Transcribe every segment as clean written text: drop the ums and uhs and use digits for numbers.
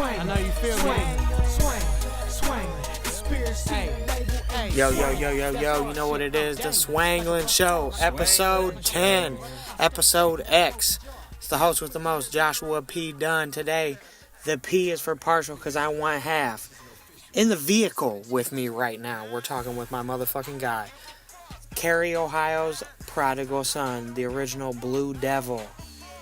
I know you feel me. Yo, you know what it is, the Swanglin Show, episode 10, episode X. It's the host with the most, Joshua P. Dunn. Today, the P is for partial because I want half. In the vehicle with me right now, we're talking with my motherfucking guy, Cary, Ohio's prodigal son, the original Blue Devil,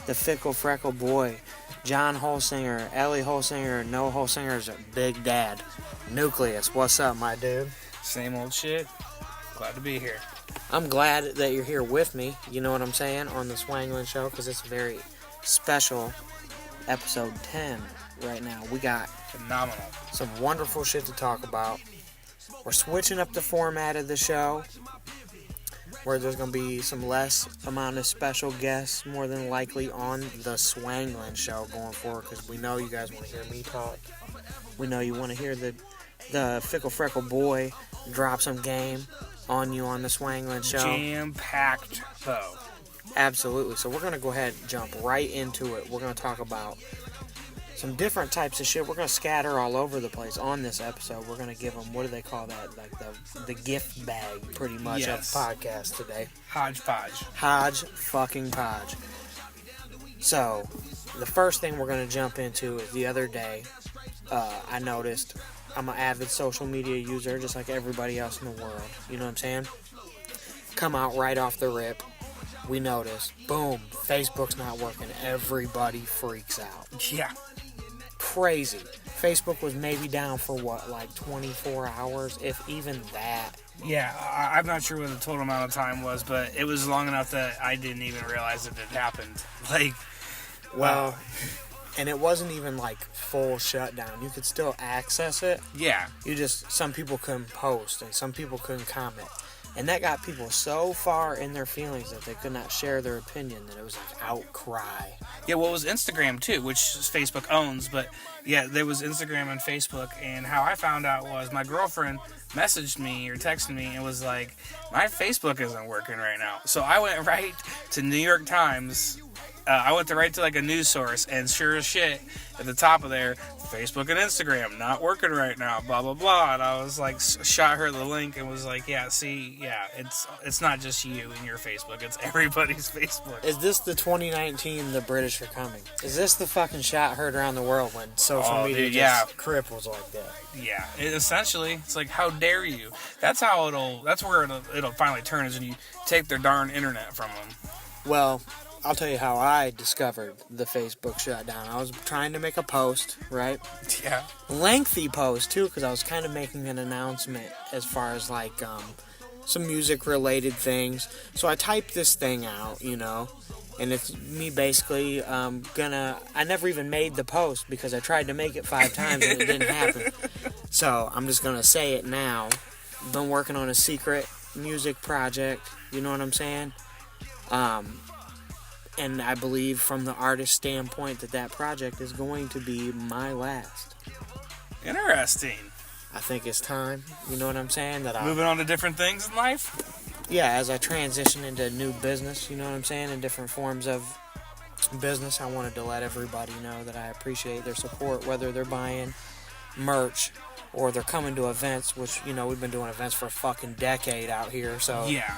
the fickle freckle boy, John Holsinger, Ellie Holsinger, No Holsinger's Big Dad, Newkleus. What's up, my dude? Same old shit. Glad to be here. I'm glad that you're here with me, you know what I'm saying, on the Swanglin Show, because it's a very special episode 10 right now. We got phenomenal, some wonderful shit to talk about. We're switching up the format of the show, where there's going to be some less amount of special guests, more than likely, on the Swanglin Show going forward, because we know you guys want to hear me talk. We know you want to hear the fickle freckle boy drop some game on you on the Swanglin Show. Jam-packed, though. Absolutely. So we're going to go ahead and jump right into it. We're going to talk about some different types of shit. We're going to scatter all over the place on this episode. We're going to give them, what do they call that? Like the gift bag, pretty much, of the podcast today. Hodgepodge. Hodge fucking podge. So, the first thing we're going to jump into is the other day, I noticed, I'm an avid social media user, just like everybody else in the world. You know what I'm saying? Come out right off the rip. We noticed, boom, Facebook's not working. Everybody freaks out. Yeah. Crazy. Facebook was maybe down for what, like 24 hours, if even that. Yeah, I'm not sure what the total amount of time was, but it was long enough that I didn't even realize that it happened. Like, well, and it wasn't even like full shutdown. You could still access it. Yeah. Some people couldn't post and some people couldn't comment. And that got people so far in their feelings that they could not share their opinion that it was like outcry. Yeah, well, it was Instagram too, which Facebook owns. But yeah, there was Instagram and Facebook. And how I found out was my girlfriend messaged me or texted me and was like, my Facebook isn't working right now. So I went right to New York Times. I went right to like a news source, and sure as shit, at the top of there, Facebook and Instagram not working right now, blah blah blah. And I was like, shot her the link and was like, it's not just you and your Facebook, it's everybody's Facebook. Is this the 2019 The British Are Coming? Is this the fucking shot heard around the world when social media just cripples like that? Yeah, essentially, it's like, how dare you? That's where it'll finally turn, is when you take their darn internet from them. Well, I'll tell you how I discovered the Facebook shutdown. I was trying to make a post, right? Yeah. Lengthy post, too, because I was kind of making an announcement as far as, like, some music-related things. So I typed this thing out, you know, and it's me basically I never even made the post because I tried to make it 5 times and it didn't happen. So I'm just going to say it now. Been working on a secret music project, you know what I'm saying? And I believe from the artist standpoint that project is going to be my last. Interesting. I think it's time, you know what I'm saying? Moving on to different things in life? Yeah, as I transition into new business, you know what I'm saying? In different forms of business, I wanted to let everybody know that I appreciate their support, whether they're buying merch or they're coming to events, which, you know, we've been doing events for a fucking decade out here, so... Yeah.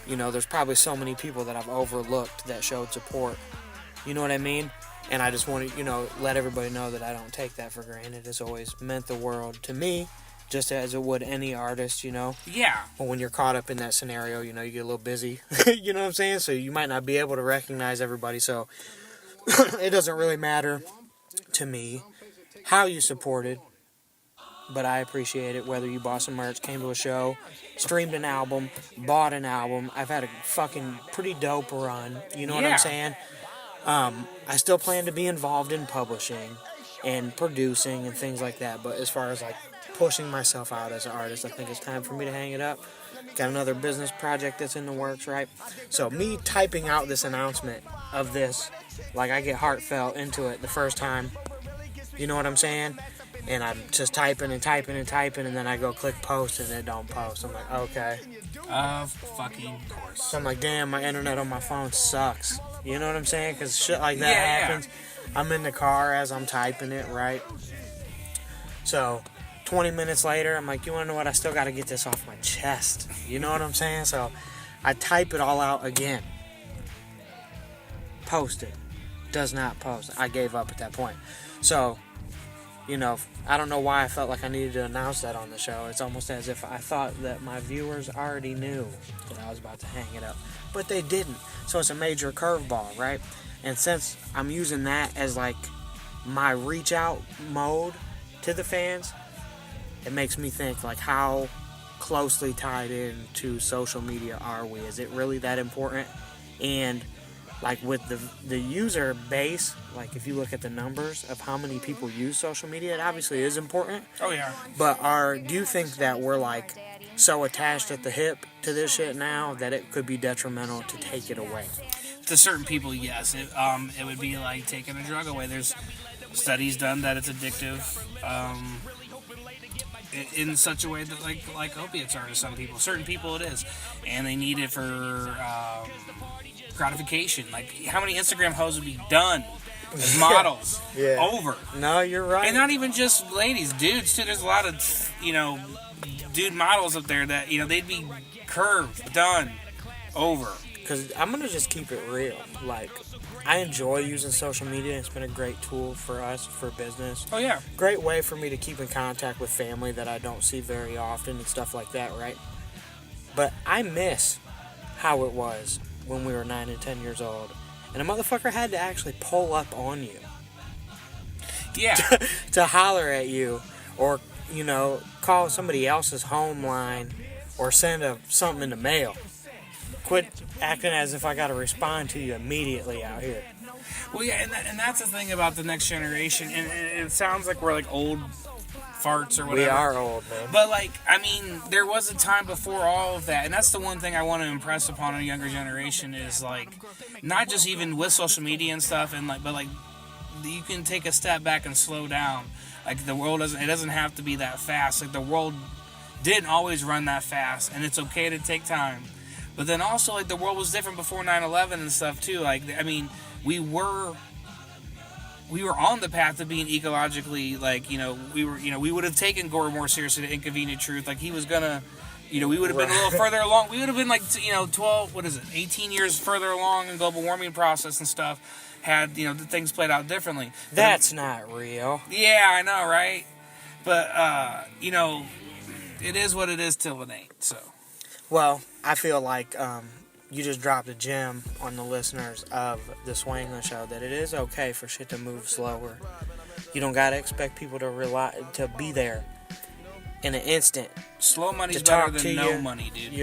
You know, there's probably so many people that I've overlooked that showed support. You know what I mean? And I just want to, you know, let everybody know that I don't take that for granted. It's always meant the world to me, just as it would any artist, you know? Yeah. But when you're caught up in that scenario, you know, you get a little busy. You know what I'm saying? So you might not be able to recognize everybody. So it doesn't really matter to me how you supported. But I appreciate it, whether you bought some merch, came to a show, streamed an album, bought an album. I've had a fucking pretty dope run, you know what I'm saying? I still plan to be involved in publishing and producing and things like that, but as far as like pushing myself out as an artist, I think it's time for me to hang it up. Got another business project that's in the works, right? So me typing out this announcement of this, like I get heartfelt into it the first time, you know what I'm saying? and I'm just typing, and then I go click post, and it don't post. I'm like, okay. Of fucking course. So I'm like, damn, my internet on my phone sucks. You know what I'm saying? Because shit like that happens. Yeah. I'm in the car as I'm typing it, right? So 20 minutes later, I'm like, you want to know what? I still got to get this off my chest. You know what I'm saying? So I type it all out again. Post it. Does not post. I gave up at that point. So, you know, I don't know why I felt like I needed to announce that on the show. It's almost as if I thought that my viewers already knew that I was about to hang it up. But they didn't. So it's a major curveball, right? And since I'm using that as like my reach out mode to the fans, it makes me think like how closely tied into social media are we? Is it really that important? And like with the user base, like if you look at the numbers of how many people use social media, it obviously is important. Oh yeah. But do you think that we're like so attached at the hip to this shit now that it could be detrimental to take it away? To certain people, yes. It would be like taking a drug away. There's studies done that it's addictive. In such a way that like opiates are to some people. Certain people it is, and they need it for gratification. Like how many Instagram hoes would be done as models? Yeah. Over. No, you're right. And not even just ladies, dudes too. There's a lot of dude models up there that they'd be curved, done, over. Because I'm gonna just keep it real. Like I enjoy using social media. It's been a great tool for us for business. Oh yeah. Great way for me to keep in contact with family that I don't see very often and stuff like that, right? But I miss how it was when we were 9 and 10 years old. And a motherfucker had to actually pull up on you. Yeah. to holler at you or, call somebody else's home line or send something in the mail. Quit acting as if I got to respond to you immediately out here. Well, yeah, and that's the thing about the next generation. And it sounds like we're like old farts or whatever. We are old, man. But there was a time before all of that, and that's the one thing I want to impress upon a younger generation is like, not just even with social media and stuff, but you can take a step back and slow down. Like the world doesn't have to be that fast. Like the world didn't always run that fast, and it's okay to take time. But then also like the world was different before 9/11 and stuff too. Like we were on the path of being ecologically, we would have taken Gore more seriously to Inconvenient Truth. Like he was gonna, we would have been a little further along. We would have been 18 years further along in global warming process and stuff. Had, things played out differently. That's not real. Yeah, I know, right? But, it is what it is till it ain't, so. Well, I feel like you just dropped a gem on the listeners of the Swanglin Show that it is okay for shit to move slower. You don't gotta expect people to be there in an instant. Slow money's better than no money, dude.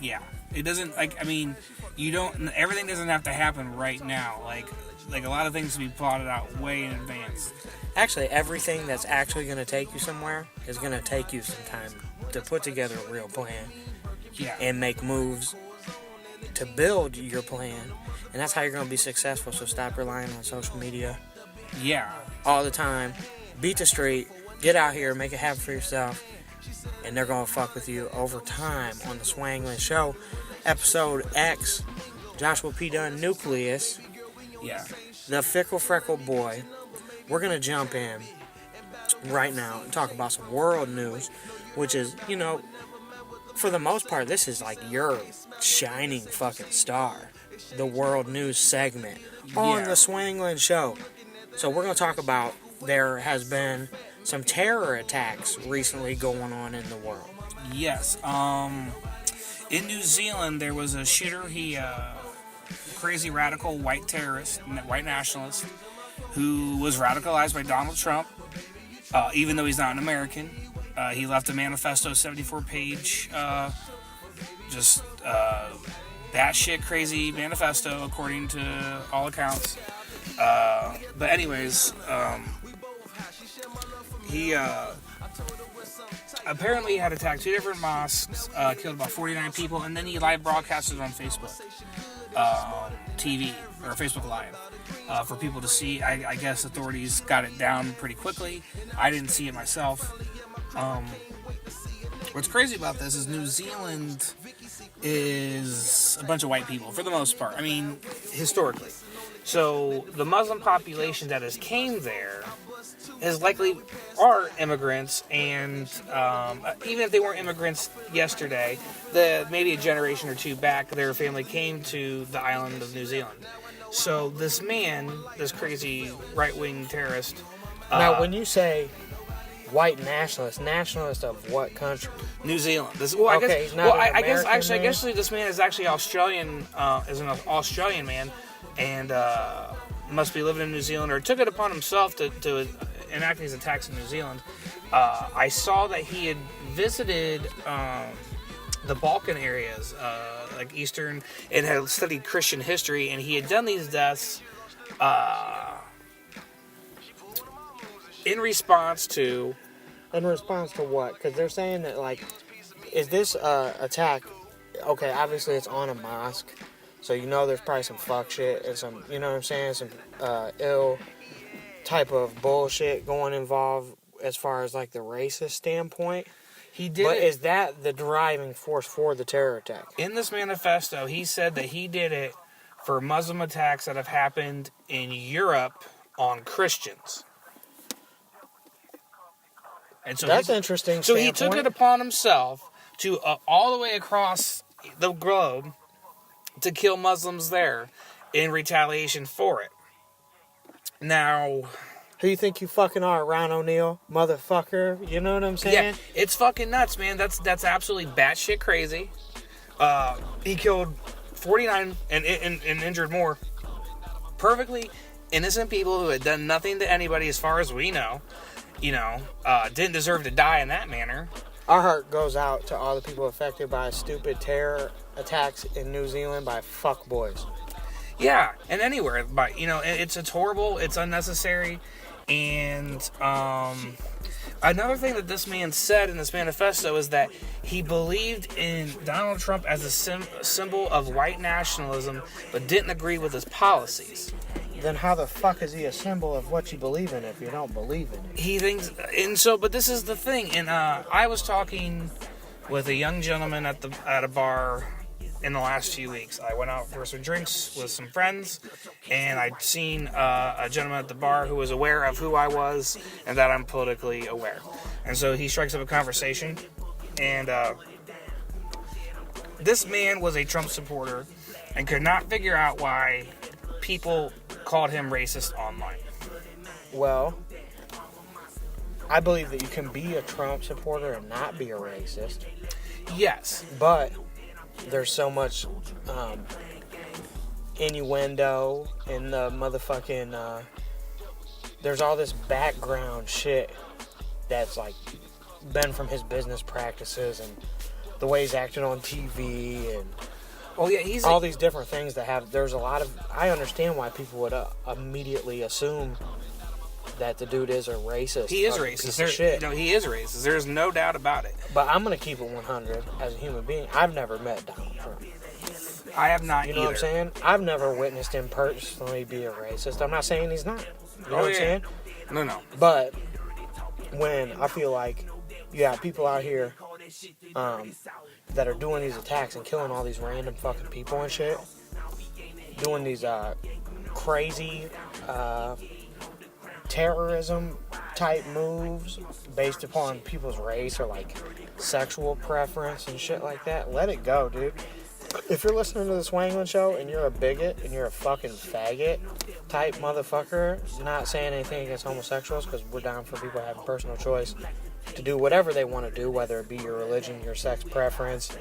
Yeah. It doesn't, everything doesn't have to happen right now. Like a lot of things can be plotted out way in advance. Actually, everything that's actually going to take you somewhere is going to take you some time to put together a real plan. Yeah. And make moves to build your plan. And that's how you're going to be successful. So stop relying on social media. Yeah. All the time. Beat the street. Get out here. Make it happen for yourself. And they're going to fuck with you over time on the Swanglin Show. Episode X. Joshua P. Dunn Newkleus. Yeah. The Fickle Freckle Boy. We're going to jump in right now and talk about some world news, which is, for the most part, this is like your shining fucking star. The world news segment on the Swanglin Show. So we're going to talk about there has been some terror attacks recently going on in the world. Yes. In New Zealand, there was a shooter. He, crazy radical white terrorist, white nationalist, who was radicalized by Donald Trump, even though he's not an American. He left a manifesto, 74-page, batshit crazy manifesto, according to all accounts. But anyways, he apparently had attacked 2 different mosques, killed about 49 people, and then he live broadcasted on Facebook. TV or Facebook Live for people to see. I guess authorities got it down pretty quickly. I didn't see it myself. What's crazy about this is New Zealand is a bunch of white people for the most part. I mean, historically. So the Muslim population that has came there is likely are immigrants, and even if they weren't immigrants yesterday, maybe a generation or two back, their family came to the island of New Zealand. So this man, this crazy right-wing terrorist. Now, when you say white nationalist of what country? New Zealand. I guess this man is actually Australian. Is an Australian man, and must be living in New Zealand, or took it upon himself to enact these attacks in New Zealand. I saw that he had visited the Balkan areas, like Eastern, and had studied Christian history, and he had done these deaths in response to what? Because they're saying that, like, is this attack, okay, obviously it's on a mosque, so you know there's probably some fuck shit and some, you know what I'm saying, some ill type of bullshit going involved as far as, like, the racist standpoint. But is that the driving force for the terror attack? In this manifesto, he said that he did it for Muslim attacks that have happened in Europe on Christians. And so that's interesting. So he took it upon himself to all the way across the globe to kill Muslims there in retaliation for it. Now, who you think you fucking are, Ron O'Neal, motherfucker? You know what I'm saying? Yeah, it's fucking nuts, man. That's absolutely batshit crazy. He killed 49 and injured more perfectly innocent people who had done nothing to anybody, as far as we know. Didn't deserve to die in that manner. Our heart goes out to all the people affected by stupid terror attacks in New Zealand by fuckboys. Yeah, and anywhere. But, it's horrible, it's unnecessary. And another thing that this man said in this manifesto is that he believed in Donald Trump as a symbol of white nationalism, but didn't agree with his policies. Then how the fuck is he a symbol of what you believe in if you don't believe in it? He thinks, but this is the thing, and I was talking with a young gentleman at a bar in the last few weeks. I went out for some drinks with some friends, and I'd seen a gentleman at the bar who was aware of who I was and that I'm politically aware. And so he strikes up a conversation, and this man was a Trump supporter and could not figure out why people called him racist online. Well, I believe that you can be a Trump supporter and not be a racist. Yes. But there's so much innuendo in the motherfucking... there's all this background shit that's, like, been from his business practices and the way he's acted on TV and... Oh yeah, he's all these different things that have. There's a lot of. I understand why people would immediately assume that the dude is a racist. He is racist. He is racist. There's no doubt about it. But I'm gonna keep it 100 as a human being. I've never met Donald Trump. I have not. You know what I'm saying? I've never witnessed him personally be a racist. I'm not saying he's not. You know what I'm saying? No. But when I feel like you have people out here that are doing these attacks and killing all these random fucking people and shit, doing these crazy terrorism type moves based upon people's race or like sexual preference and shit like that, let it go, dude. If you're listening to the Swanglin Show and you're a bigot and you're a fucking faggot type motherfucker, not saying anything against homosexuals because we're down for people having personal choice to do whatever they want to do, whether it be your religion, your sex preference.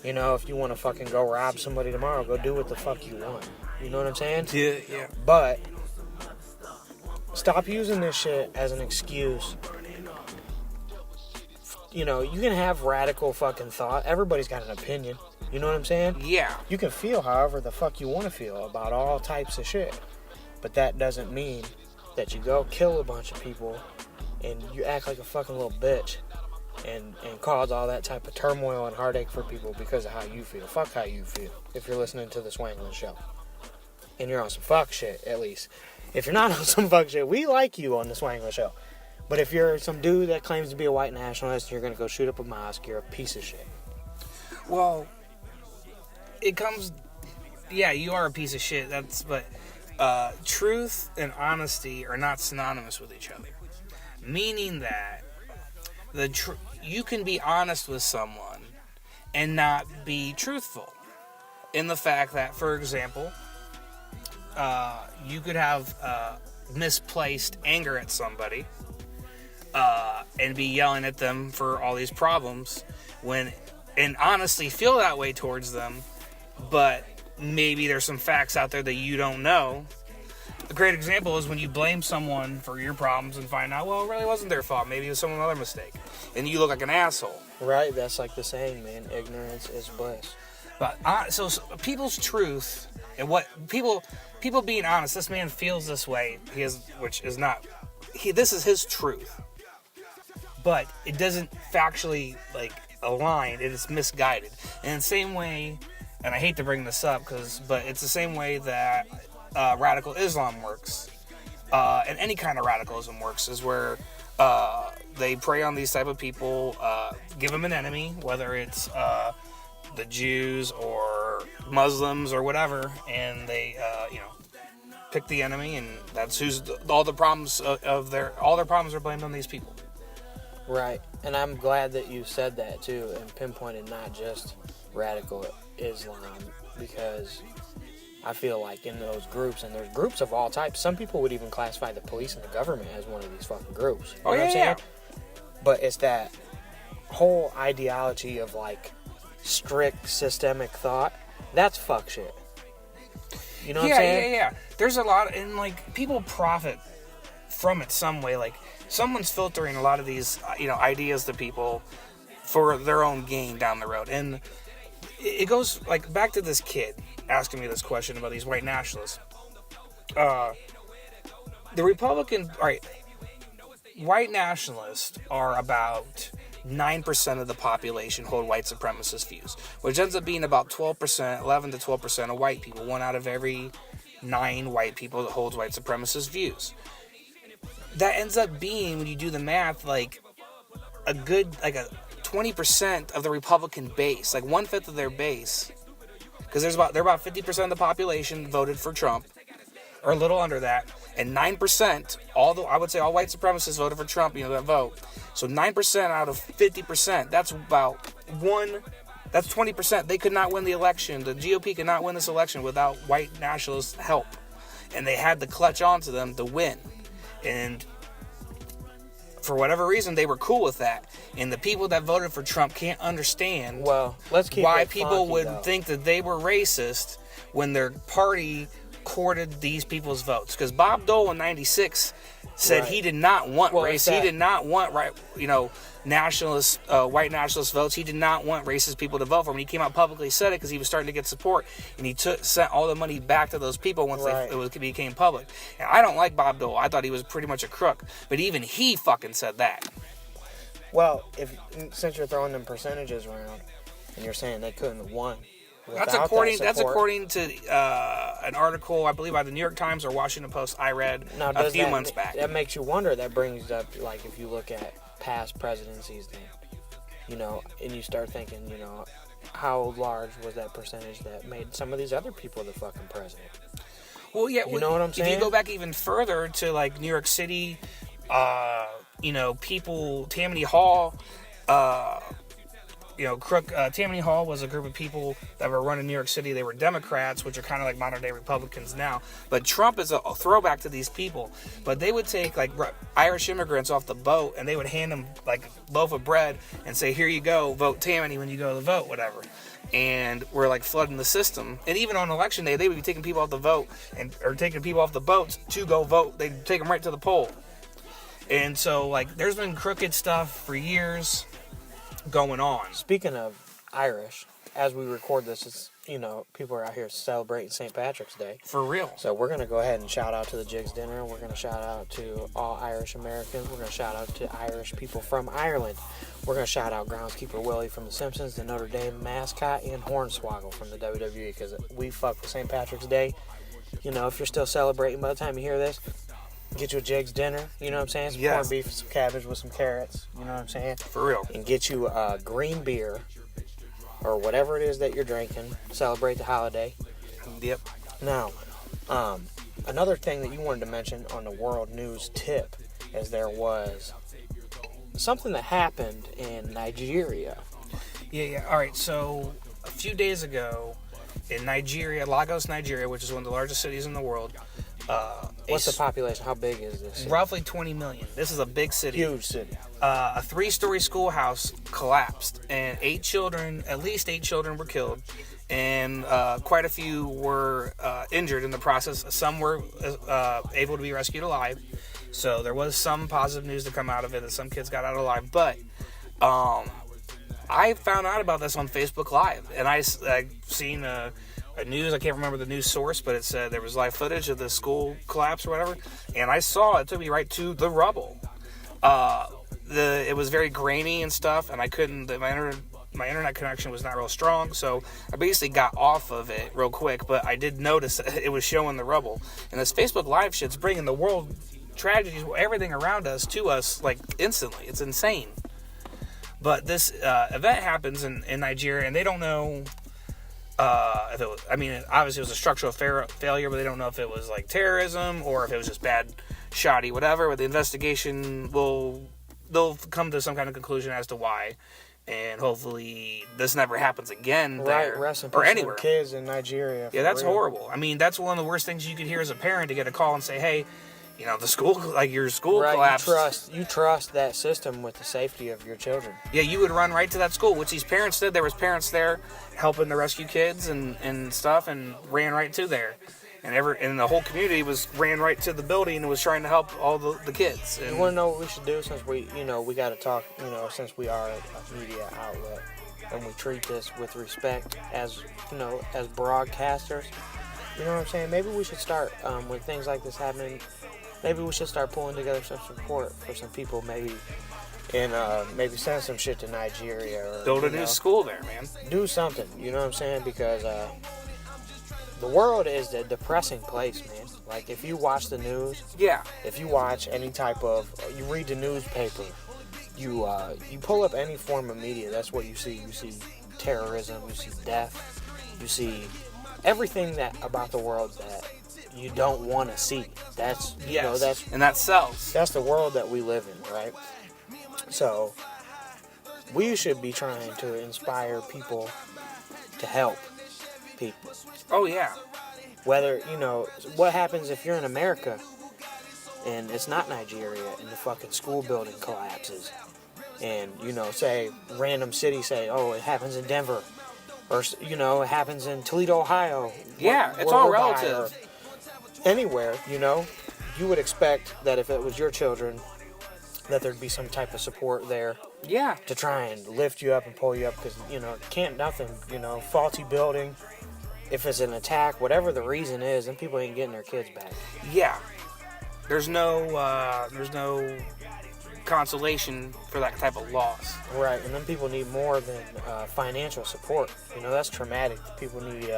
You know, if you want to fucking go rob somebody tomorrow, go do what the fuck you want. You know what I'm saying? Yeah. But stop using this shit as an excuse. You know, you can have radical fucking thought. Everybody's got an opinion. You know what I'm saying? Yeah. You can feel however the fuck you want to feel about all types of shit. But that doesn't mean that you go kill a bunch of people and you act like a fucking little bitch and cause all that type of turmoil and heartache for people because of how you feel. Fuck how you feel if you're listening to the Swanglin Show. And you're on some fuck shit, at least. If you're not on some fuck shit, we like you on the Swanglin Show. But if you're some dude that claims to be a white nationalist and you're going to go shoot up a mosque, you're a piece of shit. Well, it comes... Yeah, you are a piece of shit. But truth and honesty are not synonymous with each other. Meaning that you can be honest with someone and not be truthful. In the fact that, for example, you could have misplaced anger at somebody and be yelling at them for all these problems and honestly feel that way towards them, but maybe there's some facts out there that you don't know. A great example is when you blame someone for your problems and find out, well, it really wasn't their fault. Maybe it was someone else's mistake. And you look like an asshole. Right, that's like the saying, man. Ignorance is bliss. But so people's truth and what people being honest, this man feels this way, this is his truth. But it doesn't factually align. It is misguided. And the same way, and I hate to bring this up, but it's the same way that radical Islam works, and any kind of radicalism works, is where they prey on these type of people, give them an enemy, whether it's the Jews or Muslims or whatever, and they pick the enemy, and that's all their problems are blamed on these people. Right, and I'm glad that you said that too, and pinpointed not just radical Islam, because I feel like in those groups, and there's groups of all types, some people would even classify the police and the government as one of these fucking groups. You know what I'm saying? But it's that whole ideology of strict systemic thought. That's fuck shit. You know what I'm saying? Yeah. There's a lot, and people profit from it some way. Someone's filtering a lot of these, ideas to people for their own gain down the road. And it goes back to this kid asking me this question about these white nationalists. The Republican, white nationalists are about 9% of the population hold white supremacist views, which ends up being about 12%, 11 to 12% of white people. 1 out of every 9 white people that holds white supremacist views. That ends up being, when you do the math, a good, a 20% of the Republican base, 1/5 of their base, because they're about 50% of the population voted for Trump, or a little under that, and 9%, I would say all white supremacists voted for Trump, that vote. So 9% out of 50%, that's about that's 20%. They could not win the election. The GOP could not win this election without white nationalists' help, and they had to clutch onto them to win. And for whatever reason, they were cool with that. And the people that voted for Trump can't understand why people would think that they were racist when their party courted these people's votes. Because Bob Dole in '96 said he did not want race. He did not want nationalist, white nationalist votes. He did not want racist people to vote for him. He came out publicly, said it because he was starting to get support, and he sent all the money back to those people once it became public. And I don't like Bob Dole. I thought he was pretty much a crook, but even he fucking said that. Well, since you're throwing them percentages around, and you're saying they couldn't have won. That's according to an article, I believe, by the New York Times or Washington Post I read a few months back. That makes you wonder. That brings up, if you look at past presidencies, then, and you start thinking, how large was that percentage that made some of these other people the fucking president? Well, yeah. You know what I'm saying? If you go back even further to, New York City, people, Tammany Hall, Tammany Hall was a group of people that were running New York City. They were Democrats, which are kind of like modern-day Republicans now. But Trump is a throwback to these people. But they would take, Irish immigrants off the boat, and they would hand them, a loaf of bread and say, here you go, vote Tammany when you go to the vote, whatever. And we're, flooding the system. And even on Election Day, they would be taking people off the vote, or taking people off the boats to go vote. They'd take them right to the poll. And so, there's been crooked stuff for years going on. Speaking of Irish, as we record this, it's, people are out here celebrating St. Patrick's Day. For real. So we're going to go ahead and shout out to the Jigs Dinner. We're going to shout out to all Irish Americans. We're going to shout out to Irish people from Ireland. We're going to shout out Groundskeeper Willie from The Simpsons, the Notre Dame mascot, and Hornswoggle from the WWE, because we fuck with St. Patrick's Day. If you're still celebrating by the time you hear this, get you a Jigs Dinner, you know what I'm saying? Some corned beef, some cabbage with some carrots, you know what I'm saying? For real. And get you a green beer, or whatever it is that you're drinking. Celebrate the holiday. Yep. Now, another thing that you wanted to mention on the world news tip is there was something that happened in Nigeria. Yeah. All right, so a few days ago in Nigeria, Lagos, Nigeria, which is one of the largest cities in the world. What's the population? How big is this city? Roughly 20 million. This is a big city. Huge city. A 3-story schoolhouse collapsed, and at least 8 children were killed, and quite a few were injured in the process. Some were able to be rescued alive, so there was some positive news to come out of it that some kids got out alive. But I found out about this on Facebook Live, and I seen a news, I can't remember the news source, but it said there was live footage of the school collapse or whatever, and I saw it took me right to the rubble. It was very grainy and stuff, and I couldn't, my internet connection was not real strong, so I basically got off of it real quick, but I did notice that it was showing the rubble. And this Facebook Live shit's bringing the world tragedies, everything around us to us, like, instantly. It's insane. But this event happens in Nigeria, and they don't know if it was, obviously it was a structural failure, but they don't know if it was like terrorism or if it was just bad, shoddy, whatever. But the investigation they'll come to some kind of conclusion as to why, and hopefully this never happens again there, right, rest in or peace anywhere. to kids in Nigeria. Yeah, that's real. horrible. That's one of the worst things you could hear as a parent, to get a call and say, hey, the school, like your school collapsed. You trust that system with the safety of your children. Yeah, you would run right to that school, which these parents did. There was parents there helping to rescue kids and stuff, and ran right to there. And the whole community ran right to the building and was trying to help all the kids. And you want to know what we should do, since we got to talk, since we are a media outlet and we treat this with respect as broadcasters. You know what I'm saying? Maybe we should start, when things like this happen, maybe we should start pulling together some support for some people, maybe send some shit to Nigeria. Or, build a new school there, man. Do something, you know what I'm saying? Because the world is a depressing place, man. Like, if you watch the news, if you watch any type of, you read the newspaper, you pull up any form of media, that's what you see. You see terrorism, you see death, you see everything about the world that you don't want to see. And that sells. That's the world that we live in, right? So we should be trying to inspire people to help people. Oh yeah. Whether what happens if you're in America and it's not Nigeria and the fucking school building collapses, and say random city, say, oh, it happens in Denver, or it happens in Toledo, Ohio. Yeah, it's all relative. Anywhere, you would expect that if it was your children, that there'd be some type of support there. Yeah. To try and lift you up and pull you up, because, faulty building, if it's an attack, whatever the reason is, then people ain't getting their kids back. Yeah. There's no consolation for that type of loss. Right, and then people need more than financial support. That's traumatic. People need,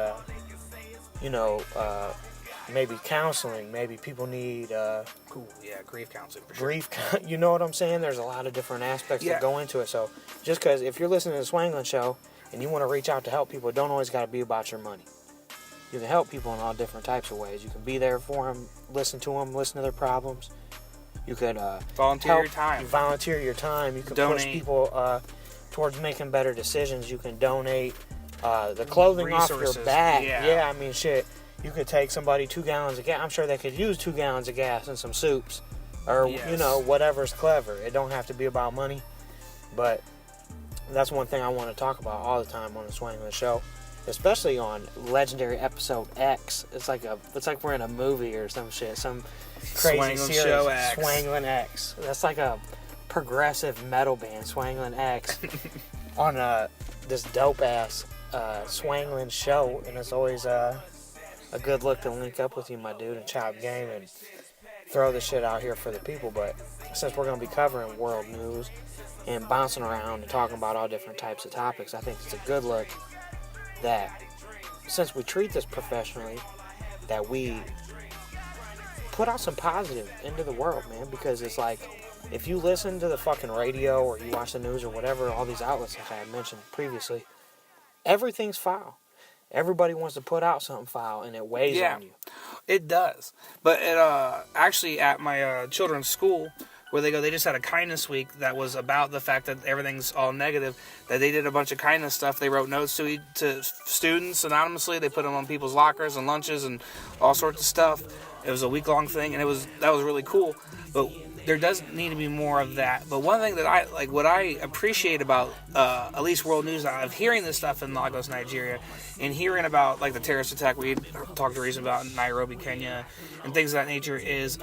maybe counseling. Maybe people need... grief counseling for sure. You know what I'm saying? There's a lot of different aspects that go into it. So just because if you're listening to the Swanglin Show and you want to reach out to help people, it don't always got to be about your money. You can help people in all different types of ways. You can be there for them, listen to their problems. You could volunteer your time. You volunteer your time. You can donate. Push people towards making better decisions. You can donate the clothing resources off your back. Yeah. Shit. You could take somebody 2 gallons of gas. I'm sure they could use 2 gallons of gas and some soups. Or, whatever's clever. It don't have to be about money. But that's one thing I want to talk about all the time on the Swanglin Show. Especially on legendary episode X. It's like we're in a movie or some shit. Some crazy Swanglin series. Show X. Swanglin X. That's like a progressive metal band, Swanglin X. On this dope ass Swanglin Show, and it's always a good look to link up with you, my dude, and chop game and throw the shit out here for the people. But since we're going to be covering world news and bouncing around and talking about all different types of topics, I think it's a good look that since we treat this professionally, that we put out some positive into the world, man, because it's like, if you listen to the fucking radio or you watch the news or whatever, all these outlets like I had mentioned previously, everything's foul. Everybody wants to put out something foul, and it weighs on you. It does. But it actually at my children's school, where they go, they just had a kindness week that was about the fact that everything's all negative, that they did a bunch of kindness stuff. They wrote notes to students anonymously. They put them on people's lockers and lunches and all sorts of stuff. It was a week-long thing, and that was really cool. But there does need to be more of that. But one thing that I like, what I appreciate about at least world news, of hearing this stuff in Lagos, Nigeria, and hearing about like the terrorist attack we talked to recently about in Nairobi, Kenya, and things of that nature, is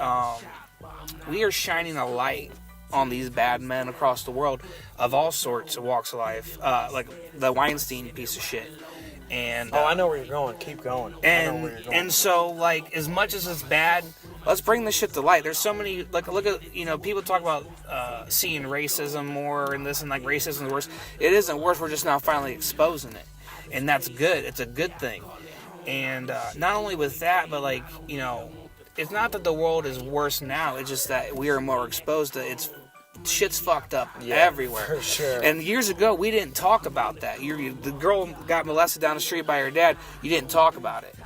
we are shining a light on these bad men across the world of all sorts of walks of life, like the Weinstein piece of shit. And I know where you're going. Keep going. And so, like, as much as it's bad, let's bring this shit to light. There's so many, like, look at, people talk about seeing racism more and this, and like racism is worse. It isn't worse. We're just now finally exposing it, and that's good. It's a good thing. And not only with that, but like, it's not that the world is worse now. It's just that we are more exposed to it's. Shit's fucked up everywhere. For sure. And years ago, we didn't talk about that. The girl got molested down the street by her dad. You didn't talk about it.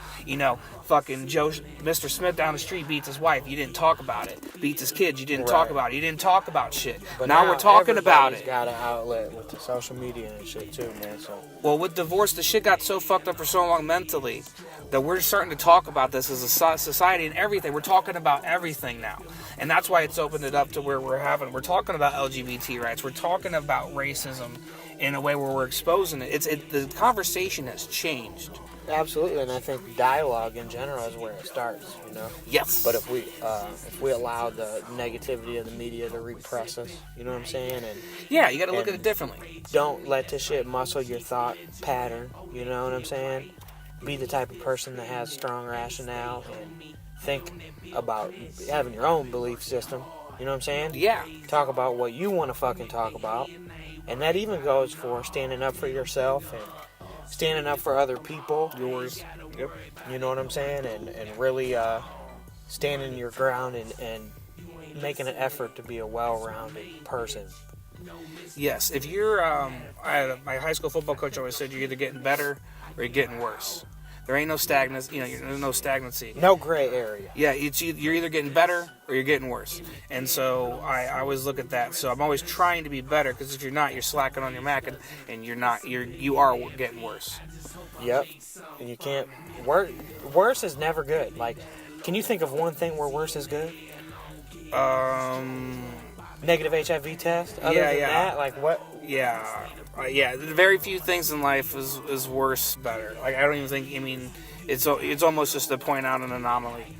Fucking Mr. Smith down the street beats his wife. You didn't talk about it. Beats his kids. You didn't talk about it. You didn't talk about shit. But now we're talking about it. Got an outlet with the social media and shit too, man. So. Well, with divorce, the shit got so fucked up for so long mentally that we're starting to talk about this as a society and everything. We're talking about everything now. And that's why it's opened it up to where we're talking about LGBT rights. We're talking about racism in a way where we're exposing it. The conversation has changed. Absolutely, and I think dialogue in general is where it starts, Yes. But if we allow the negativity of the media to repress us, you know what I'm saying? And yeah, you got to look at it differently. Don't let this shit muscle your thought pattern, you know what I'm saying? Be the type of person that has strong rationale and think about having your own belief system, you know what I'm saying? Yeah. Talk about what you want to fucking talk about, and that even goes for standing up for yourself and standing up for other people. Yours. Yep. You know what I'm saying? And really standing your ground and making an effort to be a well-rounded person. Yes. If you're, my high school football coach always said you're either getting better or you're getting worse. There ain't no stagnancy. There's no stagnancy. No gray area. Yeah, you're either getting better or you're getting worse. And I always look at that. So I'm always trying to be better, because if you're not, you're slacking on your Mac, and you are getting worse. Yep. And you can't. Worse is never good. Like, can you think of one thing where worse is good? Negative HIV test. Other than that, like what? Yeah. Very few things in life is worse better. Like, I don't even think. I mean, it's almost just to point out an anomaly.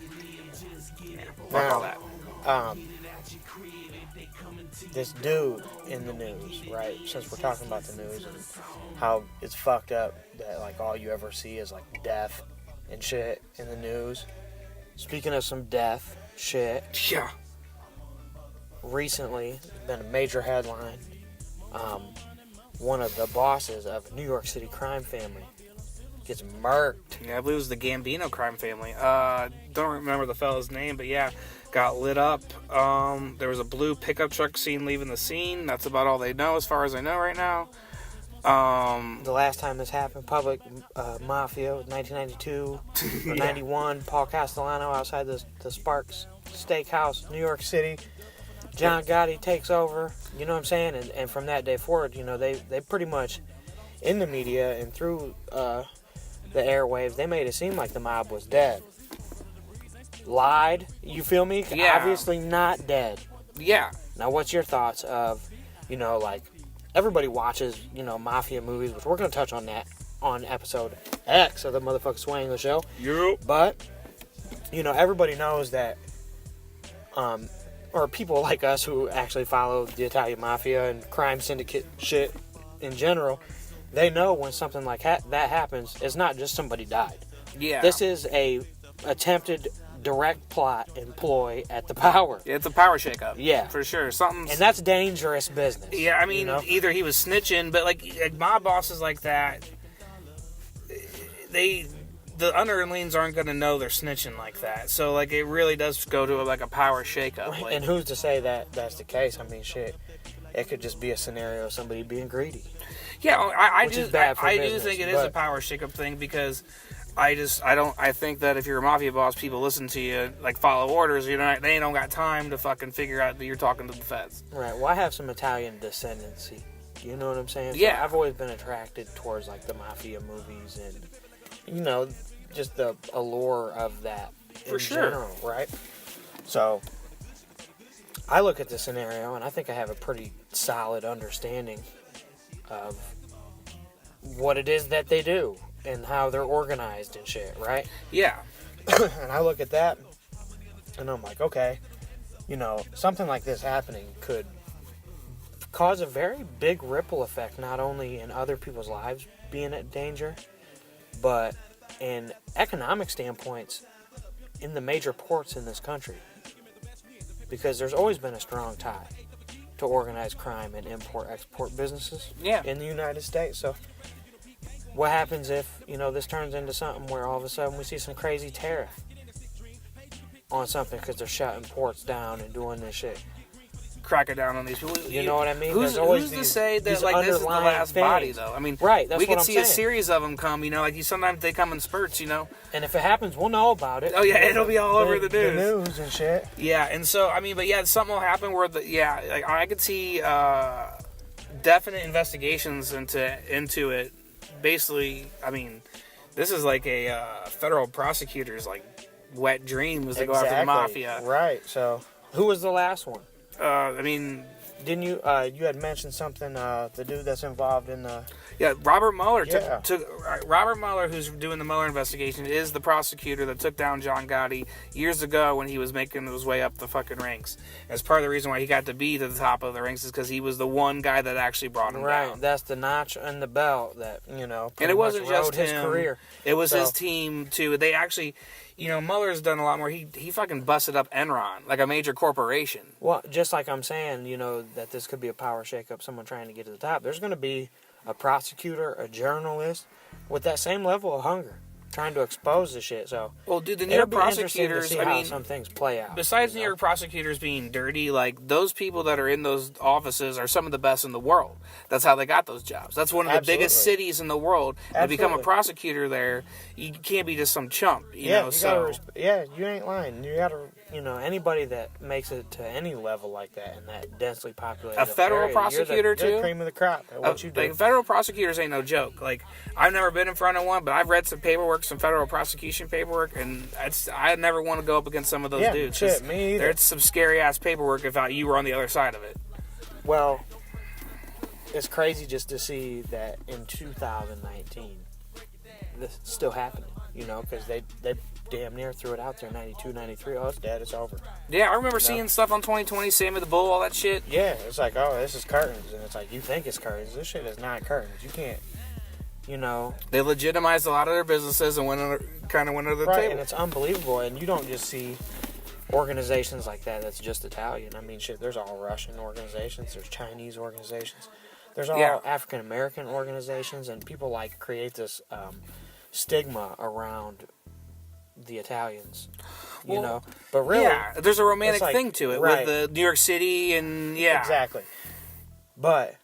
Yeah. Fuck all that. This dude in the news, right? Since we're talking about the news and how it's fucked up that like all you ever see is like death and shit in the news. Speaking of some death shit. Yeah. Recently, been a major headline. One of the bosses of New York City crime family gets murked. Yeah, I believe it was the Gambino crime family. Don't remember the fellow's name, but yeah, got lit up. There was a blue pickup truck seen leaving the scene. That's about all they know, as far as I know right now. The last time this happened, public mafia, was 1992 or 91. Paul Castellano outside the Sparks Steakhouse, New York City. John Gotti takes over, you know what I'm saying? And from that day forward, they pretty much, in the media and through the airwaves, they made it seem like the mob was dead. Lied, you feel me? Yeah. Obviously not dead. Yeah. Now, what's your thoughts of, like, everybody watches, mafia movies, which we're going to touch on that on episode X of the motherfucking Swanglin Show. Yep. But, everybody knows that, or people like us who actually follow the Italian Mafia and crime syndicate shit in general, they know when something like that happens, it's not just somebody died. Yeah. This is a attempted direct plot employ at the power. It's a power shakeup. Yeah. For sure. And that's dangerous business. Yeah, I mean, either he was snitching, but like mob bosses like that, the underlings aren't going to know they're snitching like that. So like it really does go to like a power shakeup. Like, and who's to say that that's the case? I mean, shit, it could just be a scenario of somebody being greedy. Yeah, I do business, think it is a power shakeup thing because I think that if you're a mafia boss, people listen to you, like follow orders. They don't got time to fucking figure out that you're talking to the feds. Right. Well, I have some Italian descendancy. You know what I'm saying? Yeah. So I've always been attracted towards like the mafia movies and, just the allure of that in general, right? So I look at the scenario and I think I have a pretty solid understanding of what it is that they do and how they're organized and shit, right? Yeah. And I look at that and I'm like, okay, something like this happening could cause a very big ripple effect, not only in other people's lives being in danger, but in economic standpoints in the major ports in this country. Because there's always been a strong tie to organized crime and import-export businesses in the United States. So what happens if, this turns into something where all of a sudden we see some crazy tariff on something because they're shutting ports down and doing this shit? Cracking down on these people. You know what I mean? Who's to say that like this is the last body though? I mean, right? That's we what can I'm see saying. A series of them come. Sometimes they come in spurts. And if it happens, we'll know about it. Oh yeah, it'll be all over the news. The news and shit. Yeah, and so something will happen where I could see definite investigations into it. Basically, this is like a federal prosecutor's like wet dream was to go after the mafia. Right. So who was the last one? Didn't you you had mentioned something, the dude that's involved in the... Yeah, Robert Mueller. Robert Mueller, who's doing the Mueller investigation, is the prosecutor that took down John Gotti years ago when he was making his way up the fucking ranks. As part of the reason why he got to be to the top of the ranks is because he was the one guy that actually brought him down. Right, that's the notch in the belt that, and it wasn't just his career. It was his team, too. They actually... Mueller's done a lot more. He fucking busted up Enron, like a major corporation. Well, just like I'm saying, that this could be a power shakeup, someone trying to get to the top. There's going to be a prosecutor, a journalist, with that same level of hunger, trying to expose the shit. So, well, dude, the New York prosecutors, to see how some things play out. Besides New York prosecutors being dirty, like those people that are in those offices are some of the best in the world. That's how they got those jobs. That's one of the biggest cities in the world. To become a prosecutor there, you can't be just some chump. You ain't lying. You gotta, anybody that makes it to any level like that in that densely populated a federal area, prosecutor you're the cream of the crop at what you do. Like, federal prosecutors ain't no joke. Like, I've never been in front of one, but I've read some paperwork, some federal prosecution paperwork, and I never want to go up against some of those dudes. Shit, me either. There's some scary ass paperwork if you were on the other side of it. Well, it's crazy just to see that in 2019 this is still happening, because they damn near threw it out there in 92, 93. Oh, it's dead, it's over. Yeah, I remember seeing stuff on 2020, Sammy the Bull, all that shit. Yeah, it's like, oh, this is curtains, and it's like, you think it's curtains. This shit is not curtains. You can't, They legitimized a lot of their businesses and went under the right, table. And it's unbelievable, and you don't just see organizations like that that's just Italian. Shit, there's all Russian organizations, there's Chinese organizations, there's all African American organizations, and people create this stigma around the Italians, but really, there's a romantic thing to it with the New York City and exactly. But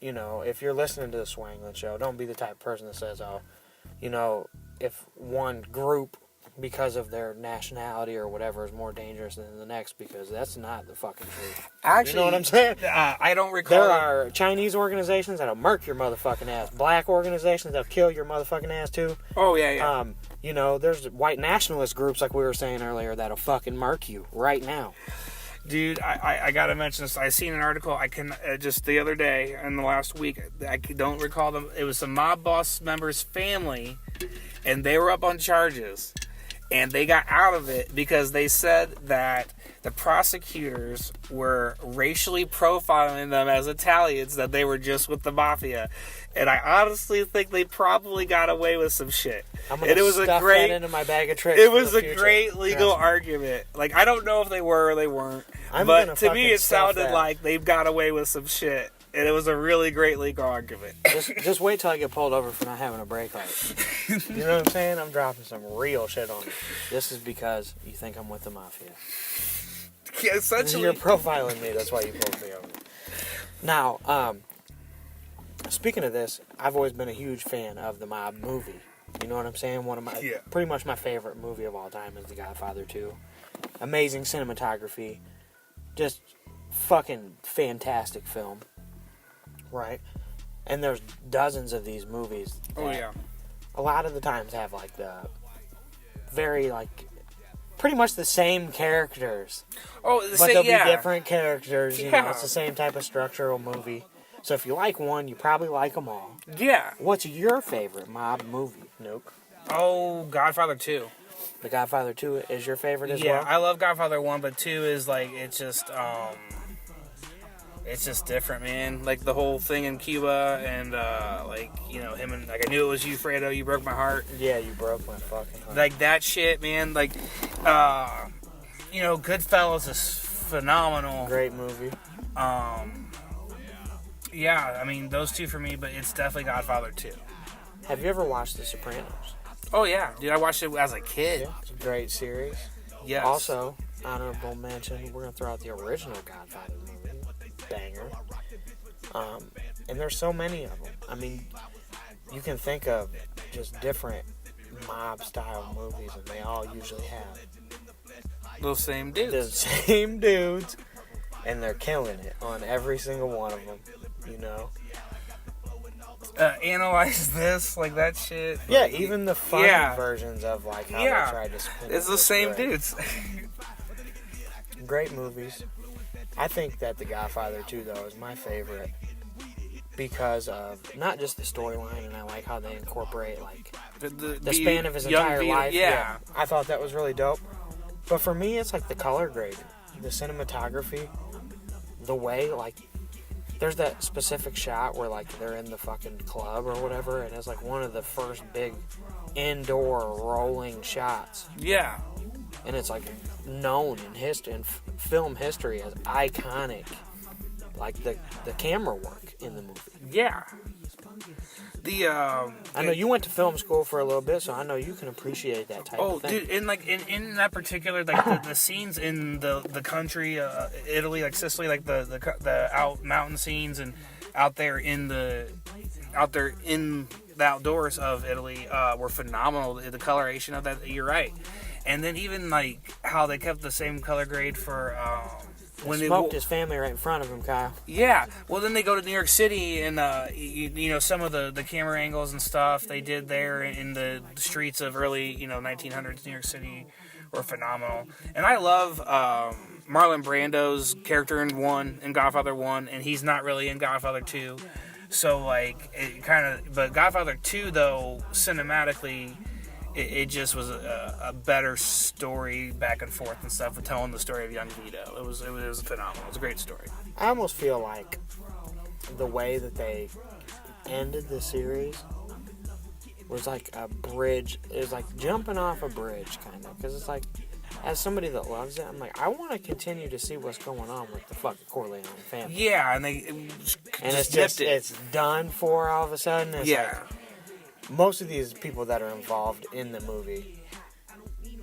if you're listening to the Swanglin Show, don't be the type of person that says, if one group, because of their nationality or whatever, is more dangerous than the next, because that's not the fucking truth. Actually, you know what I'm saying? I don't recall. There are Chinese organizations that'll murk your motherfucking ass. Black organizations that'll kill your motherfucking ass too. Oh yeah. There's white nationalist groups, like we were saying earlier, that'll fucking murk you right now. Dude, I gotta mention this. I seen an article. I can just the other day in the last week. I don't recall them. It was some mob boss member's family, and they were up on charges, and they got out of it because they said that the prosecutors were racially profiling them as Italians, that they were just with the mafia. And I honestly think they probably got away with some shit. I'm gonna stuff that into my bag of tricks. It was a great legal argument. Like, I don't know if they were or they weren't. But to me, it sounded like they got away with some shit. And it was a really great legal argument. Just wait till I get pulled over for not having a brake light. You know what I'm saying? I'm dropping some real shit on you. This is because you think I'm with the mafia. Yeah, essentially. You're profiling me. That's why you pulled me over. Now, speaking of this, I've always been a huge fan of the mob movie. You know what I'm saying? Pretty much my favorite movie of all time is The Godfather 2. Amazing cinematography. Just fucking fantastic film. Right? And there's dozens of these movies. Oh, yeah. A lot of the times have, like, the very, like, pretty much the same characters. Oh, but they'll be different characters. You know, it's the same type of structural movie. So if you like one, you probably like them all. Yeah. What's your favorite mob movie, Nuke? Oh, Godfather 2. The Godfather 2 is your favorite as well? Yeah, I love Godfather 1, but 2 is, like, it's just different, man. Like, the whole thing in Cuba and, like, you know, him and, like, I knew it was you, Fredo, you broke my heart. Yeah, you broke my fucking heart. Like, that shit, man. Like, you know, Goodfellas is phenomenal. Great movie. Yeah, I mean, those two for me, but it's definitely Godfather 2. Have you ever watched The Sopranos? Oh, yeah. Dude, I watched it as a kid. Yeah, it's a great series. Yes. Also, honorable mention, we're going to throw out the original Godfather movie. Banger. And there's so many of them. I mean, you can think of just different mob-style movies, and they all usually have those same dudes. The same dudes, and they're killing it on every single one of them, you know? Analyze this, like that shit. Yeah, even the funny versions of, like, how they tried to spin it. It's the same dudes. Great movies. I think that The Godfather 2, though, is my favorite because of not just the storyline, and I like how they incorporate, like, the span of his entire life. Yeah. I thought that was really dope. But for me, it's like the color grading, the cinematography, the way, like, there's that specific shot where, like, they're in the fucking club or whatever, and it's, like, one of the first big indoor rolling shots. Yeah. And it's, like, known in history, in film history as iconic, like the camera work in the movie. Yeah. I know you went to film school for a little bit, so I know you can appreciate that type of thing. Oh, dude, and like in that particular, like the scenes in the country, Italy, like Sicily, like the out mountain scenes and out there in the outdoors of Italy were phenomenal. The coloration of that, you're right. And then even like how they kept the same color grade for when they smoked his family right in front of him, Kyle. Yeah. Well, then they go to New York City, and you know, some of the camera angles and stuff they did there in the streets of early 1900s New York City were phenomenal. And I love Marlon Brando's character in Godfather 1, and he's not really in Godfather 2. So like it kind of, but Godfather 2 though cinematically. It just was a better story back and forth and stuff, with telling the story of young Vito. It was phenomenal. It was a great story. I almost feel like the way that they ended the series was like a bridge. It was like jumping off a bridge, kind of. Because it's like, as somebody that loves it, I'm like, I want to continue to see what's going on with the fucking Corleone family. Yeah, and it's done for all of a sudden. It's like, most of these people that are involved in the movie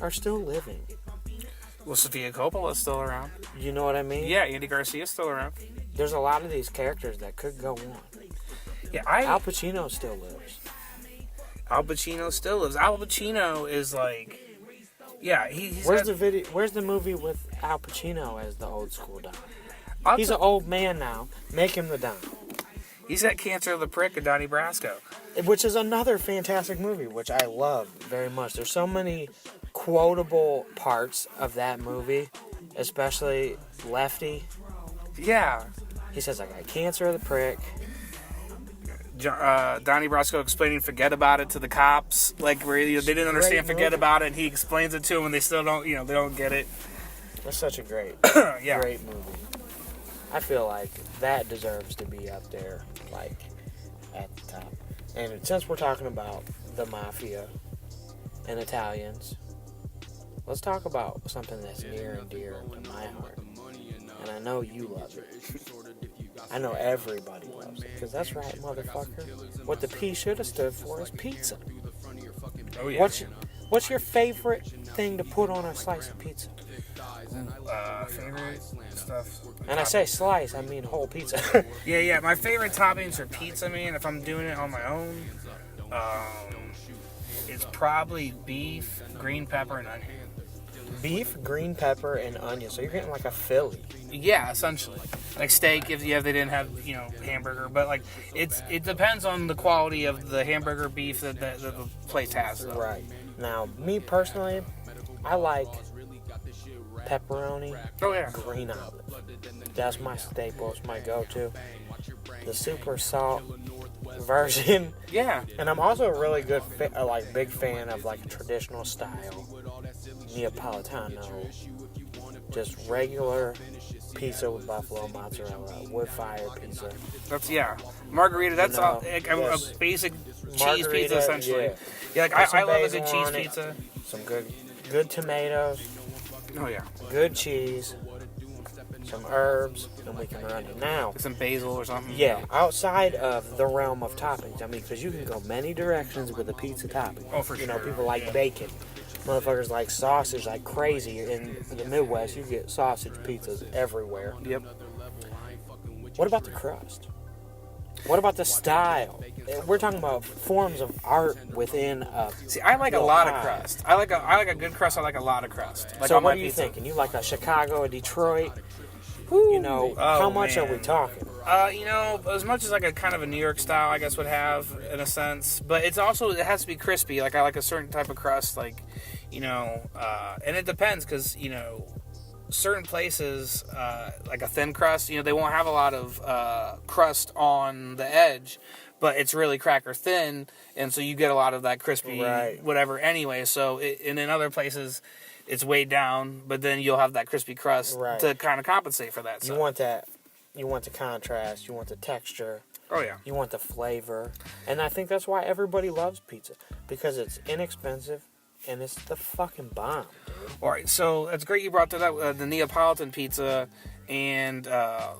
are still living. Well, Sofia Coppola's still around. You know what I mean? Yeah, Andy Garcia's still around. There's a lot of these characters that could go on. Yeah, Al Pacino still lives. Al Pacino is like, yeah, he's. Where's the video? Where's the movie with Al Pacino as the old school Don? He's an old man now. Make him the Don. He's got Cancer of the Prick and Donnie Brasco. Which is another fantastic movie, which I love very much. There's so many quotable parts of that movie, especially Lefty. Yeah. He says, I got cancer of the prick. Donnie Brasco explaining "forget about it" to the cops, like where they didn't understand "forget about it," and he explains it to them, and they still don't, they don't get it. That's such a great, Yeah. great movie. I feel like that deserves to be up there, like, at the top. And since we're talking about the Mafia and Italians, let's talk about something that's near and dear to my heart. And I know you love it. I know everybody loves it. Because that's right, motherfucker. What the P should have stood for is pizza. Oh, yeah. What's your favorite thing to put on a slice of pizza? Favorite stuff. And I say slice, I mean whole pizza. Yeah. My favorite toppings for pizza, man, if I'm doing it on my own, it's probably beef, green pepper, and onion. Beef, green pepper, and onion. So you're getting like a Philly. Yeah, essentially. Like steak, if they didn't have, hamburger. But, like, it depends on the quality of the hamburger beef that the place has, though. Right. Now, me personally, I like pepperoni, Oh, yeah. green olive. That's my staple. It's my go-to. The super salt version. Yeah. And I'm also a really good, big fan of, like, a traditional style Neapolitano. Just regular pizza with buffalo mozzarella, wood-fired pizza. Margarita, that's all, yes. a basic cheese Margarita, pizza, essentially. Yeah, like, I love a good cheese pizza. Some good tomatoes. Oh, yeah. Good cheese. Some herbs, and we can run it now. Some basil or something. Yeah, outside of the realm of toppings. I mean, because you can go many directions with a pizza topping. Oh, for sure. People like bacon. Motherfuckers like sausage like crazy. In the Midwest, you get sausage pizzas everywhere. Yep. What about the crust? What about the style? We're talking about forms of art within a... See, I like a lot of crust. I like a good crust. I like a lot of crust. Like, so what are you thinking? You like a Chicago, a Detroit? How much are we talking? As much as like a kind of a New York style, I guess, would have in a sense, but it has to be crispy. Like I like a certain type of crust, like, and it depends because certain places, like a thin crust, they won't have a lot of crust on the edge, but it's really cracker thin, and so you get a lot of that crispy whatever anyway. So and in other places, it's weighed down, but then you'll have that crispy crust to kind of compensate for that. You want that. You want the contrast. You want the texture. Oh, yeah. You want the flavor. And I think that's why everybody loves pizza. Because it's inexpensive and it's the fucking bomb, dude. All right, so it's great you brought that up, the Neapolitan pizza and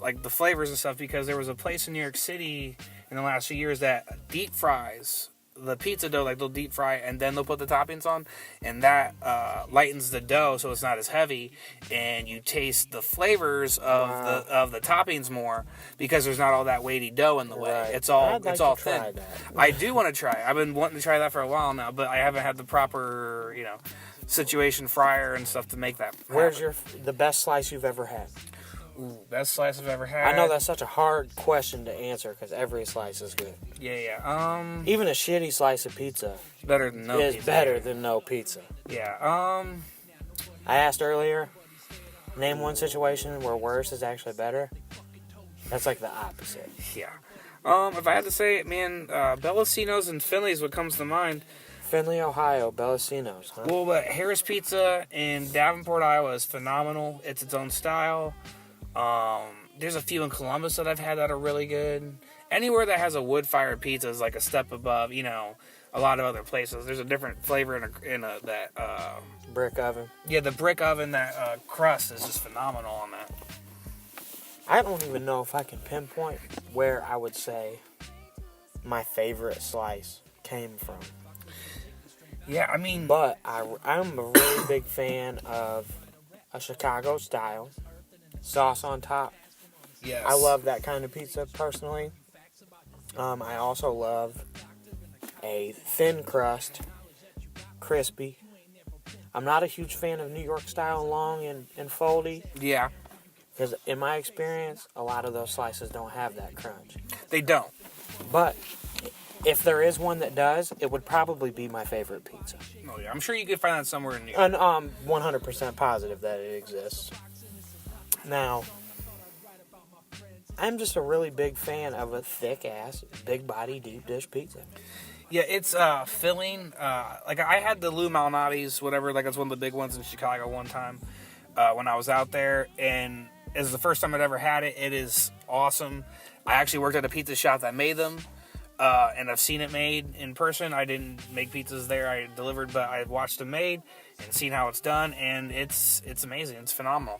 like the flavors and stuff, because there was a place in New York City in the last few years that deep fries the pizza dough, like they'll deep fry it and then they'll put the toppings on, and that lightens the dough so it's not as heavy, and you taste the flavors of the toppings more because there's not all that weighty dough in the way. It's all thin. I do want to try. I've been wanting to try that for a while now, but I haven't had the proper situation fryer and stuff to make that happen. Where's the best slice you've ever had? Ooh, best slice I've ever had. I know that's such a hard question to answer because every slice is good. Yeah. Even a shitty slice of pizza is better than no pizza. Yeah. I asked earlier, name one situation where worse is actually better. That's like the opposite. Yeah. If I had to say it, man, Bellacino's and Finley's what comes to mind. Findlay, Ohio, Bellacino's, huh? Well, but Harris Pizza in Davenport, Iowa is phenomenal. It's its own style. There's a few in Columbus that I've had that are really good. Anywhere that has a wood-fired pizza is like a step above, a lot of other places. There's a different flavor in that brick oven. Yeah, the brick oven, that crust is just phenomenal on that. I don't even know if I can pinpoint where I would say my favorite slice came from. Yeah, I mean... But I'm a really big fan of a Chicago style. Sauce on top. Yes. I love that kind of pizza, personally. I also love a thin crust, crispy. I'm not a huge fan of New York style long and foldy. Yeah. Because in my experience, a lot of those slices don't have that crunch. They don't. But if there is one that does, it would probably be my favorite pizza. Oh yeah, I'm sure you could find that somewhere in New York. And I'm 100% positive that it exists. Now, I'm just a really big fan of a thick-ass, big-body, deep-dish pizza. Yeah, it's filling. Like, I had the Lou Malnati's, whatever. Like, it's one of the big ones in Chicago one time. when I was out there, and it's the first time I'd ever had it. It is awesome. I actually worked at a pizza shop that made them, and I've seen it made in person. I didn't make pizzas there. I delivered, but I watched them made and seen how it's done, and it's amazing. It's phenomenal.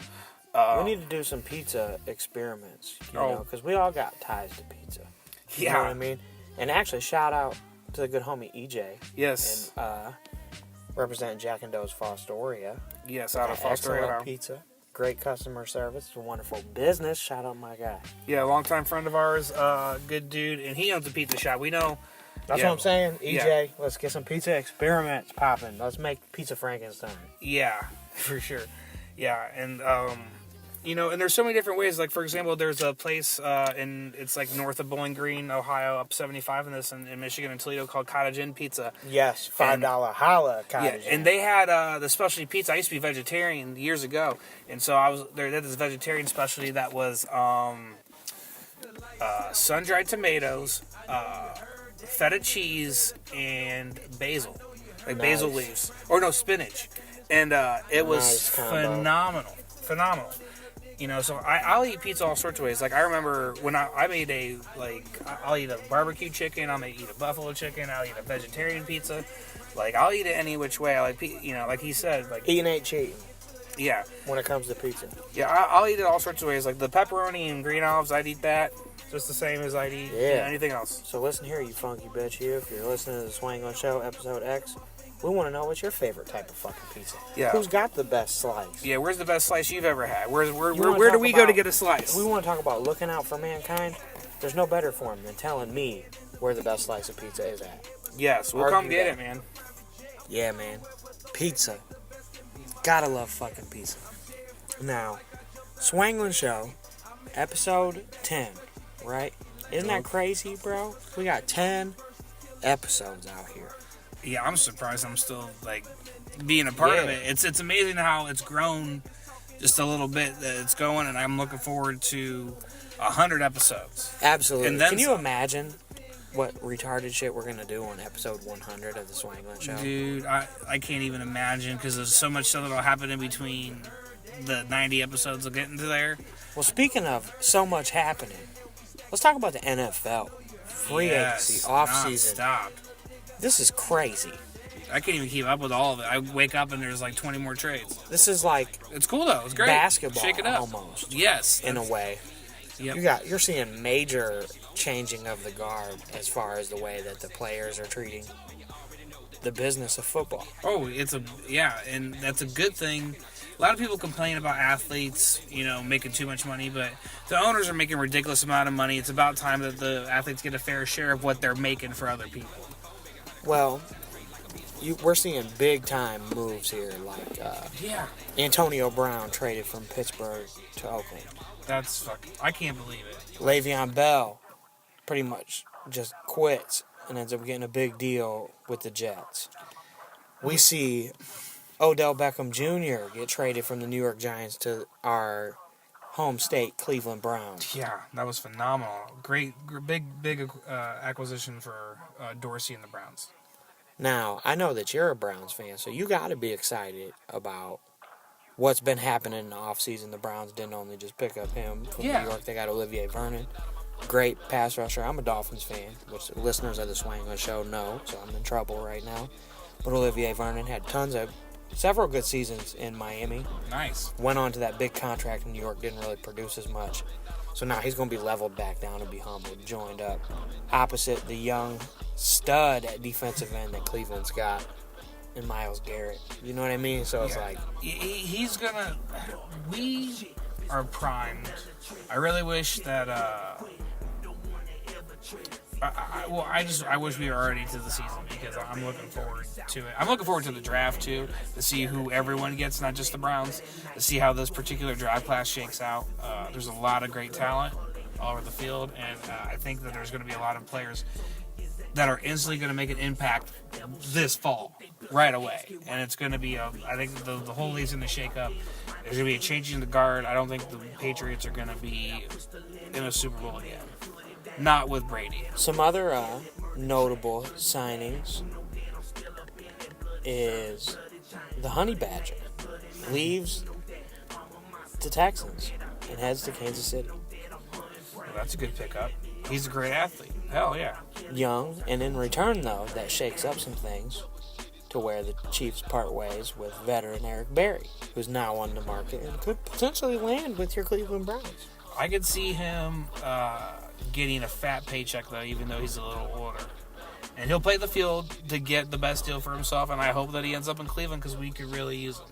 We need to do some pizza experiments, you know, because we all got ties to pizza. You know what I mean? And actually, shout out to the good homie EJ. Yes. And representing Jack and Doe's Fostoria. Yes, out of Fostoria. Excellent pizza. Great customer service. It's a wonderful business. Shout out my guy. Yeah, longtime friend of ours. Good dude. And he owns a pizza shop. We know. That's what I'm saying. EJ, let's get some pizza experiments popping. Let's make Pizza Frankenstein. Yeah, for sure. Yeah, and you know, and there's so many different ways. Like, for example, there's a place it's like north of Bowling Green, Ohio, up 75 in Michigan and Toledo, called Cottage Inn Pizza. Yes, $5 holla Cottage Inn. And they had the specialty pizza. I used to be vegetarian years ago, and so I was there. They had this vegetarian specialty that was sun-dried tomatoes, feta cheese, and basil, like basil leaves, or no, spinach, and it was phenomenal. You know, so I'll eat pizza all sorts of ways. Like, I remember when I made I'll eat a barbecue chicken, I'll eat a buffalo chicken, I'll eat a vegetarian pizza. Like, I'll eat it any which way. I like, you know, like he said, like, eating ain't cheating. Yeah. When it comes to pizza. Yeah, I'll eat it all sorts of ways. Like, the pepperoni and green olives, I'd eat that just the same as I'd eat anything else. So listen here, you funky bitch, you. If you're listening to the Swanglin Show, episode X, we want to know what's your favorite type of fucking pizza. Yeah. Who's got the best slice? Yeah, where's the best slice you've ever had? Where do we go to get a slice? We want to talk about looking out for mankind. There's no better form than telling me where the best slice of pizza is at. Yes, we'll come get it, man. Yeah, man. Pizza. Gotta love fucking pizza. Now, Swanglin Show, episode 10, right? Isn't that crazy, bro? We got 10 episodes out here. Yeah, I'm surprised I'm still, like, being a part of it. It's amazing how it's grown just a little bit that it's going, and I'm looking forward to 100 episodes. Absolutely. And then can you imagine what retarded shit we're going to do on episode 100 of the Swanglin Show? Dude, I can't even imagine, because there's so much stuff that'll happen in between the 90 episodes of getting to there. Well, speaking of so much happening, let's talk about the NFL. Free agency, off-season. Stop. This is crazy. I can't even keep up with all of it. I wake up and there's like 20 more trades. This is like... It's cool, though. It's great. Basketball, shake it up. almost. Yes. In a way. Yep. You're seeing major changing of the guard as far as the way that the players are treating the business of football. Oh, and that's a good thing. A lot of people complain about athletes, you know, making too much money, but the owners are making a ridiculous amount of money. It's about time that the athletes get a fair share of what they're making for other people. Well, we're seeing big time moves here, like Antonio Brown traded from Pittsburgh to Oakland. That's fucking... I can't believe it. Le'Veon Bell pretty much just quits and ends up getting a big deal with the Jets. We see Odell Beckham Jr. get traded from the New York Giants to our home state, Cleveland Browns. Yeah, that was phenomenal. Great big acquisition for Dorsey and the Browns. Now, I know that you're a Browns fan, so you got to be excited about what's been happening in the offseason. The Browns didn't only just pick up him from New York. They got Olivier Vernon. Great pass rusher. I'm a Dolphins fan, which the listeners of the Swanglin Show know, so I'm in trouble right now. But Olivier Vernon had several good seasons in Miami. Nice. Went on to that big contract in New York, didn't really produce as much. So now he's going to be leveled back down and be humbled, joined up opposite the young stud at defensive end that Cleveland's got in Myles Garrett. You know what I mean? So it's like... He's going to... We are primed. I really wish that... I wish we were already to the season, because I'm looking forward to it. I'm looking forward to the draft too, to see who everyone gets, not just the Browns, to see how this particular draft class shakes out. There's a lot of great talent all over the field, and I think that there's going to be a lot of players that are instantly going to make an impact this fall, right away. And it's going to be I think the whole league's going to shake up. There's going to be a change in the guard. I don't think the Patriots are going to be in a Super Bowl again. Not with Brady. Some other notable signings is the Honey Badger. Leaves the Texans and heads to Kansas City. Well, that's a good pickup. He's a great athlete. Hell yeah. Young, and in return, though, that shakes up some things to where the Chiefs part ways with veteran Eric Berry, who's now on the market and could potentially land with your Cleveland Browns. I could see him getting a fat paycheck, though, even though he's a little older. And he'll play the field to get the best deal for himself, and I hope that he ends up in Cleveland because we could really use him.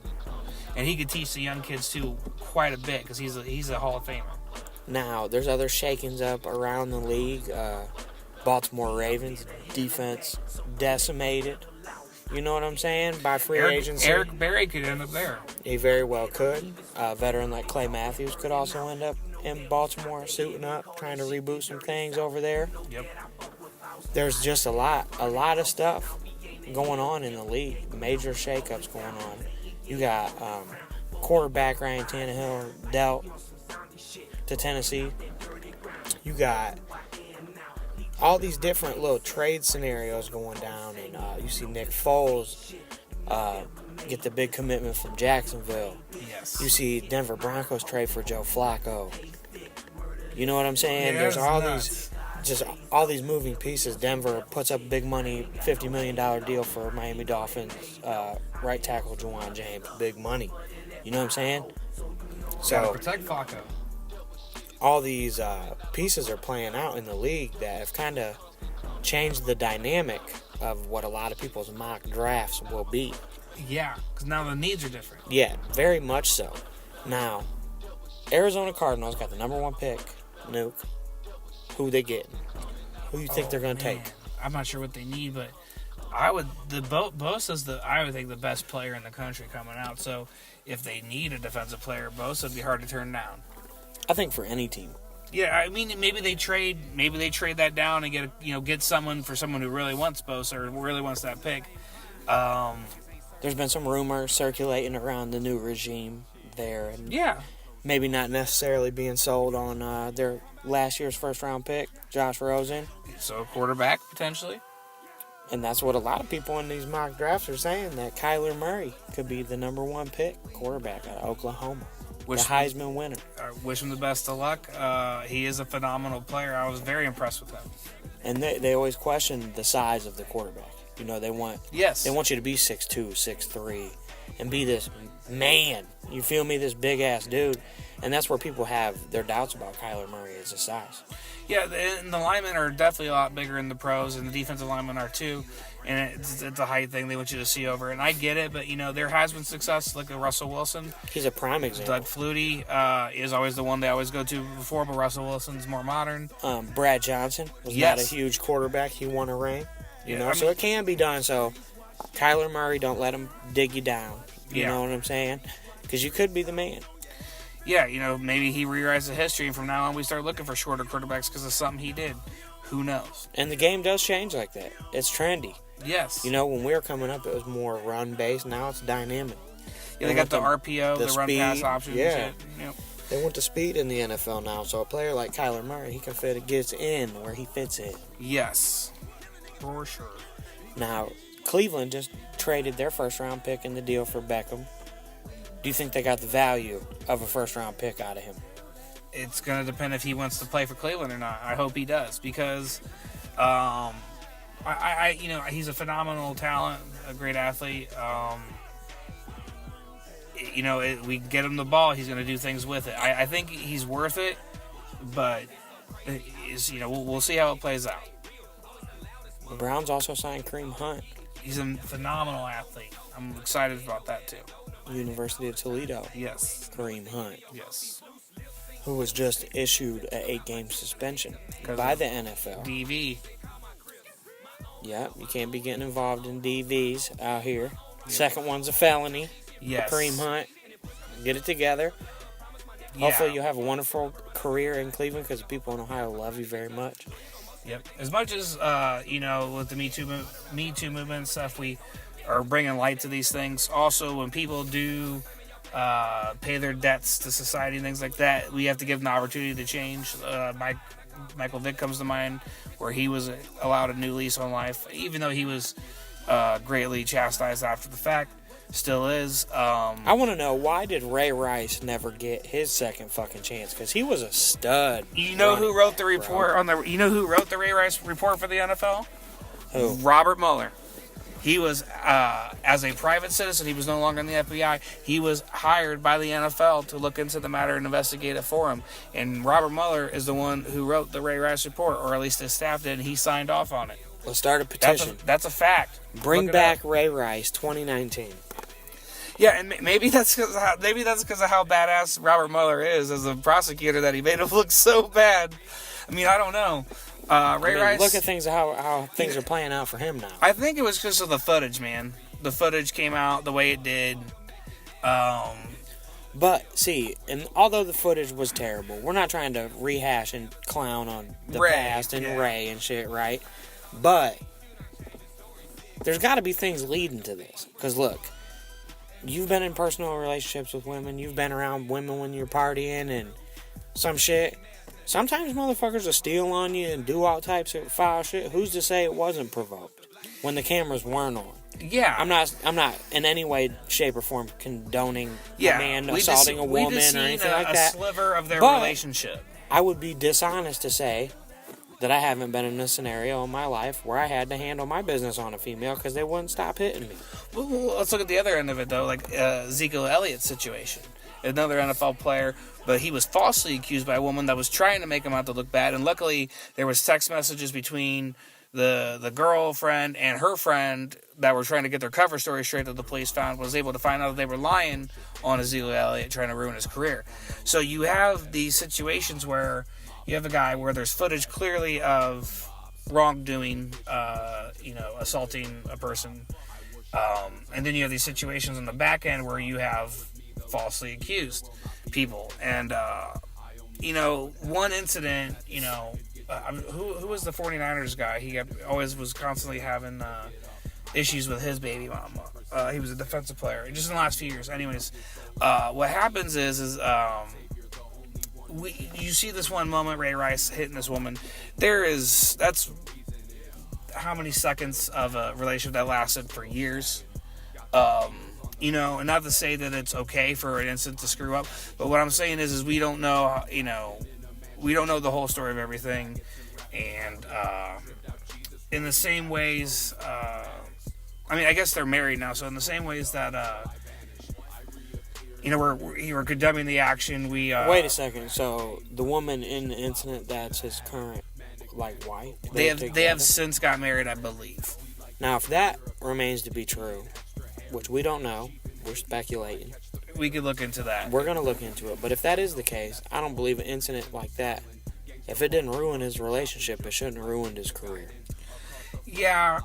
And he could teach the young kids, too, quite a bit because he's a Hall of Famer. Now, there's other shakings up around the league. Baltimore Ravens defense decimated. You know what I'm saying? By free agency. Eric Berry could end up there. He very well could. A veteran like Clay Matthews could also end up in Baltimore, suiting up, trying to reboot some things over there. Yep. There's just a lot of stuff going on in the league. Major shakeups going on. You got quarterback Ryan Tannehill dealt to Tennessee. You got all these different little trade scenarios going down, and you see Nick Foles get the big commitment from Jacksonville. Yes. You see Denver Broncos trade for Joe Flacco. You know what I'm saying? Yeah, There's all these moving pieces. Denver puts up a big money, $50 million deal for Miami Dolphins right tackle Juwan James. Big money. You know what I'm saying? Gotta protect Flacco. All these pieces are playing out in the league that have kind of changed the dynamic of what a lot of people's mock drafts will be. Yeah, because now the needs are different. Yeah, very much so. Now, Arizona Cardinals got the number 1 pick, Nuke. Who they getting? Who you think they're going to take? I'm not sure what they need, but Bosa's I would think the best player in the country coming out. So if they need a defensive player, Bosa would be hard to turn down. I think for any team. Yeah, I mean maybe they trade that down and get someone who really wants Bosa or really wants that pick. There's been some rumors circulating around the new regime there, and yeah, maybe not necessarily being sold on their last year's first-round pick, Josh Rosen. So quarterback potentially. And that's what a lot of people in these mock drafts are saying, that Kyler Murray could be the number 1 pick quarterback out of Oklahoma. The Heisman winner. I wish him the best of luck. He is a phenomenal player. I was very impressed with him. And they always question the size of the quarterback. You know, they want you to be 6'2", 6'3", and be this man. You feel me? This big-ass dude. And that's where people have their doubts about Kyler Murray, is his size. Yeah, and the linemen are definitely a lot bigger in the pros, and the defensive linemen are too. And it's a height thing they want you to see over. And I get it, but, there has been success. Look at Russell Wilson. He's a prime example. Doug Flutie is always the one they always go to before, but Russell Wilson's more modern. Brad Johnson was not a huge quarterback. He won a ring. So it can be done. So Kyler Murray, don't let him dig you down. You know what I'm saying? Because you could be the man. Yeah, maybe he rewrites the history, and from now on we start looking for shorter quarterbacks because of something he did. Who knows? And the game does change like that. It's trendy. Yes. When we were coming up, it was more run-based. Now it's dynamic. Yeah, they got the RPO, the run-pass options. Yeah. And shit. Yep. They want the speed in the NFL now, so a player like Kyler Murray, he can gets in where he fits in. Yes. For sure. Now, Cleveland just traded their first-round pick in the deal for Beckham. Do you think they got the value of a first-round pick out of him? It's going to depend if he wants to play for Cleveland or not. I hope he does, because he's a phenomenal talent, a great athlete. We get him the ball, he's going to do things with it. I think he's worth it, but we'll see how it plays out. The Browns also signed Kareem Hunt. He's a phenomenal athlete. I'm excited about that too. University of Toledo. Yes. Kareem Hunt. Yes. Who was just issued an 8-game suspension by the NFL. DV. Yep, you can't be getting involved in DVs out here. Yep. Second one's a felony. Yes. Kareem Hunt. Get it together. Yeah. Hopefully you'll have a wonderful career in Cleveland because the people in Ohio love you very much. Yep. As much as, with the Me Too movement and stuff, we are bringing light to these things. Also, when people do pay their debts to society and things like that, we have to give them the opportunity to change. Michael Vick comes to mind, where he was allowed a new lease on life, even though he was greatly chastised after the fact. Still is. I want to know, why did Ray Rice never get his second fucking chance? Because he was a stud. You know who wrote the report You know who wrote the Ray Rice report for the NFL? Who? Robert Mueller. He was, as a private citizen, he was no longer in the FBI. He was hired by the NFL to look into the matter and investigate it for him. And Robert Mueller is the one who wrote the Ray Rice report, or at least his staff did, and he signed off on it. Let's start a petition. That's a fact. Bring back Ray Rice 2019. Yeah, and maybe that's because of how badass Robert Mueller is as a prosecutor, that he made him look so bad. I mean, I don't know. Rice. Look at how things are playing out for him now. I think it was because of the footage, man. The footage came out the way it did. But see, and although the footage was terrible, we're not trying to rehash and clown on the past and Ray and shit, right? But there's got to be things leading to this. Because look, you've been in personal relationships with women. You've been around women when you're partying and some shit. Sometimes motherfuckers will steal on you and do all types of foul shit. Who's to say it wasn't provoked when the cameras weren't on? Yeah. I'm not in any way, shape, or form condoning a man assaulting a woman or anything like that. A sliver of their relationship. I would be dishonest to say that I haven't been in a scenario in my life where I had to handle my business on a female because they wouldn't stop hitting me. Well, let's look at the other end of it, though, like Ezekiel Elliott's situation. Another NFL player, but he was falsely accused by a woman that was trying to make him out to look bad, and luckily there was text messages between the girlfriend and her friend that were trying to get their cover story straight, that the police was able to find out that they were lying on Ezekiel Elliott, trying to ruin his career. So you have these situations where you have a guy where there's footage clearly of wrongdoing, assaulting a person, and then you have these situations on the back end where you have falsely accused people. And one incident, who was the 49ers guy? He always was constantly having issues with his baby mama. He was a defensive player just in the last few years. Anyways, what happens is you see this one moment, Ray Rice hitting this woman. That's how many seconds of a relationship that lasted for years. And not to say that it's okay for an incident to screw up, but what I'm saying is we don't know, we don't know the whole story of everything, and in the same ways, I guess they're married now, so in the same ways that, we're condemning the action, Wait a second, so the woman in the incident, that's his current, wife? They have since got married, I believe. Now, if that remains to be true, which we don't know, we're speculating. We could look into that. We're going to look into it. But if that is the case, I don't believe an incident like that, if it didn't ruin his relationship, it shouldn't have ruined his career. Yeah,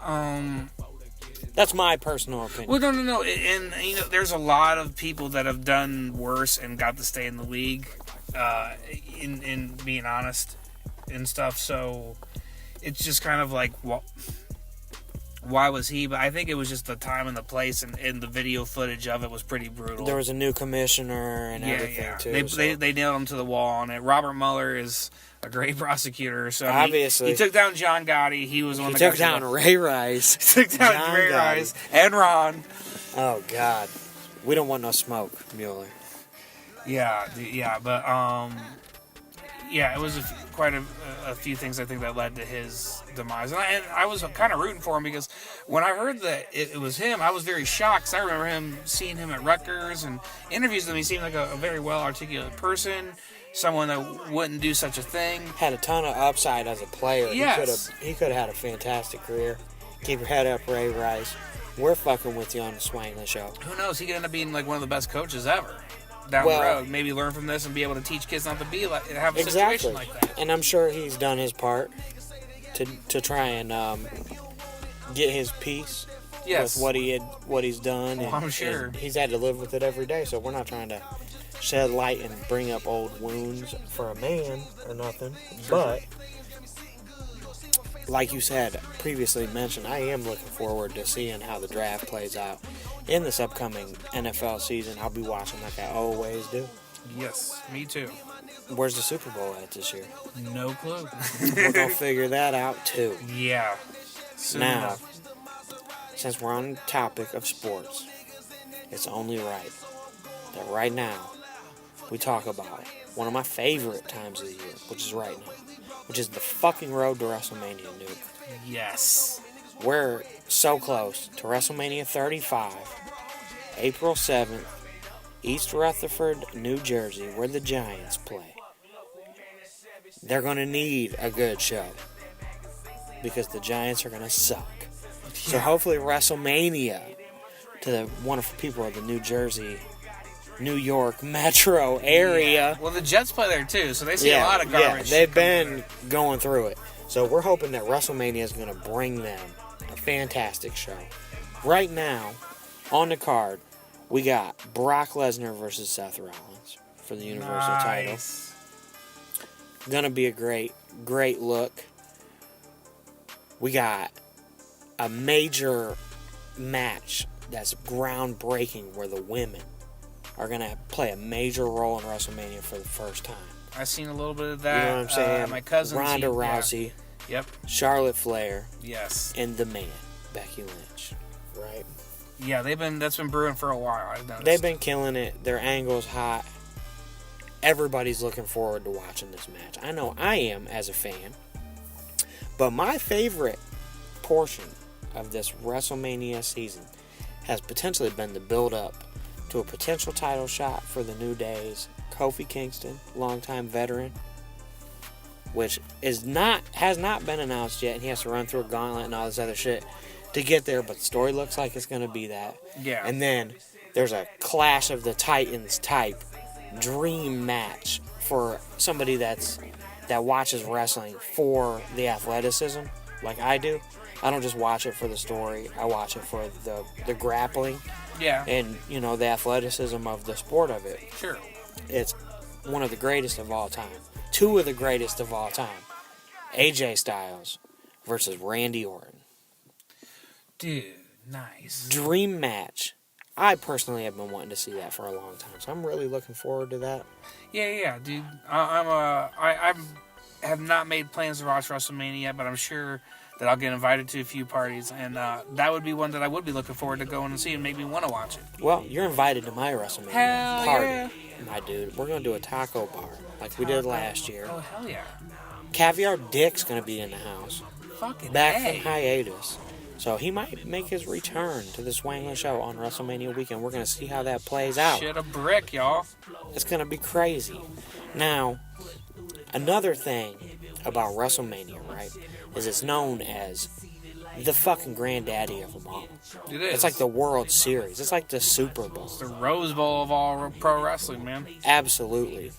that's my personal opinion. Well, no. And, there's a lot of people that have done worse and got to stay in the league, in being honest and stuff. So it's just kind of like, well, why was he? But I think it was just the time and the place, and the video footage of it was pretty brutal. There was a new commissioner and everything, too. They nailed him to the wall on it. Robert Mueller is a great prosecutor. So obviously. He took down John Gotti. He was one that took down Ray Rice. He took down Ray Rice and Ron. Oh, God. We don't want no smoke, Mueller. Yeah, but, it was quite a few things, I think, that led to his demise. And I was kind of rooting for him, because when I heard that it was him, I was very shocked. 'Cause I remember seeing him at Rutgers and interviews with him. He seemed like a very well-articulated person, someone that wouldn't do such a thing. Had a ton of upside as a player. Yes. He could have had a fantastic career. Keep your head up, Ray Rice. We're fucking with you on the Swanglin Show. Who knows? He could end up being one of the best coaches ever down the road. Maybe learn from this and be able to teach kids not to be have a situation like that. And I'm sure he's done his part to try and get his piece with what he's done. Well, and, I'm sure. And he's had to live with it every day, so we're not trying to shed light and bring up old wounds for a man or nothing. But like you said, previously mentioned, I am looking forward to seeing how the draft plays out in this upcoming NFL season. I'll be watching like I always do. Yes, me too. Where's the Super Bowl at this year? No clue. We're going to figure that out too. Yeah. Now, since we're on the topic of sports, it's only right that right now we talk about one of my favorite times of the year, which is right now, which is the fucking road to WrestleMania, Nuke. Yes. We're so close to WrestleMania 35, April 7th, East Rutherford, New Jersey, where the Giants play. They're going to need a good show because the Giants are going to suck. So hopefully WrestleMania, to the wonderful people of the New Jersey, New York metro area. Yeah. Well, the Jets play there too, so they see a lot of garbage. Yeah, they've been going through it. So we're hoping that WrestleMania is going to bring them a fantastic show. Right now, on the card, we got Brock Lesnar versus Seth Rollins for the Universal title. Gonna be a great look. We got a major match that's groundbreaking where the women are gonna play a major role in WrestleMania for the first time. I've seen a little bit of that. You know what I'm saying? My cousin Ronda Rousey. Yeah. Yep. Charlotte Flair. Yes. And the man, Becky Lynch. Right? Yeah, that's been brewing for a while, I've noticed. They've been killing it. Their angle's hot. Everybody's looking forward to watching this match. I know I am as a fan. But my favorite portion of this WrestleMania season has potentially been the build-up to a potential title shot for the New Days. Kofi Kingston, longtime veteran, which has not been announced yet, and he has to run through a gauntlet and all this other shit to get there, but the story looks like it's going to be that. Yeah. And then there's a Clash of the Titans type dream match for somebody that watches wrestling for the athleticism, like I do. I don't just watch it for the story. I watch it for the grappling. Yeah. And, the athleticism of the sport of it. Sure. It's one of the greatest of all time. Two of the greatest of all time. AJ Styles versus Randy Orton. Dude, nice. Dream match. I personally have been wanting to see that for a long time, so I'm really looking forward to that. Yeah, dude. I have not made plans to watch WrestleMania yet, but I'm sure that I'll get invited to a few parties, and that would be one that I would be looking forward to going and see and make me want to watch it. Well, you're invited to my WrestleMania party, my dude. We're going to do a taco bar like we did last year. Oh, hell yeah. Caviar Dick's going to be in the house. Fucking back A. from hiatus. So he might make his return to the Swanglin Show on WrestleMania weekend. We're going to see how that plays out. Shit a brick, y'all. It's going to be crazy. Now, another thing about WrestleMania, right, is it's known as the fucking granddaddy of them all. It is. It's like the World Series. It's like the Super Bowl. It's the Rose Bowl of all pro wrestling, man. Absolutely.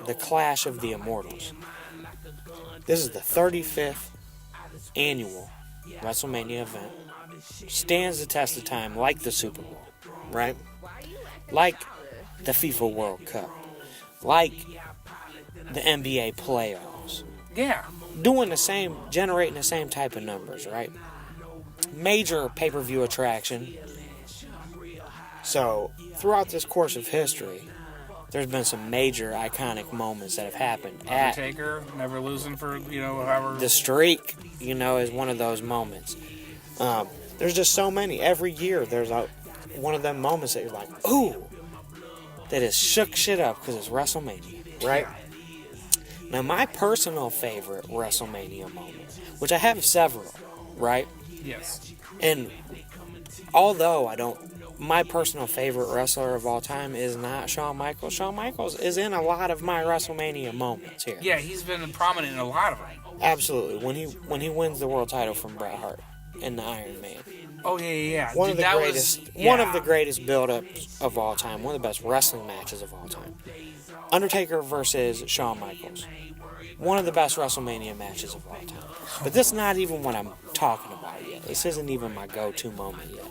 The Clash of the Immortals. This is the 35th annual WrestleMania event. Stands the test of time like the Super Bowl, right? Like the FIFA World Cup. Like the NBA playoffs. Yeah. Generating the same type of numbers, right? Major pay-per-view attraction. So, throughout this course of history, there's been some major iconic moments that have happened. Undertaker, never losing for, however. The streak, is one of those moments. There's just so many. Every year, there's one of them moments that you're like, ooh, that has shook shit up because it's WrestleMania, right? Now, my personal favorite WrestleMania moment, which I have several, right? Yes. And although my personal favorite wrestler of all time is not Shawn Michaels. Shawn Michaels is in a lot of my WrestleMania moments here. Yeah, he's been prominent in a lot of them. Absolutely. When he wins the world title from Bret Hart in the Iron Man. Oh yeah. One Dude, of the greatest build-ups of all time. One of the best wrestling matches of all time. Undertaker versus Shawn Michaels. One of the best WrestleMania matches of all time. But this is not even what I'm talking about yet. This isn't even my go-to moment yet.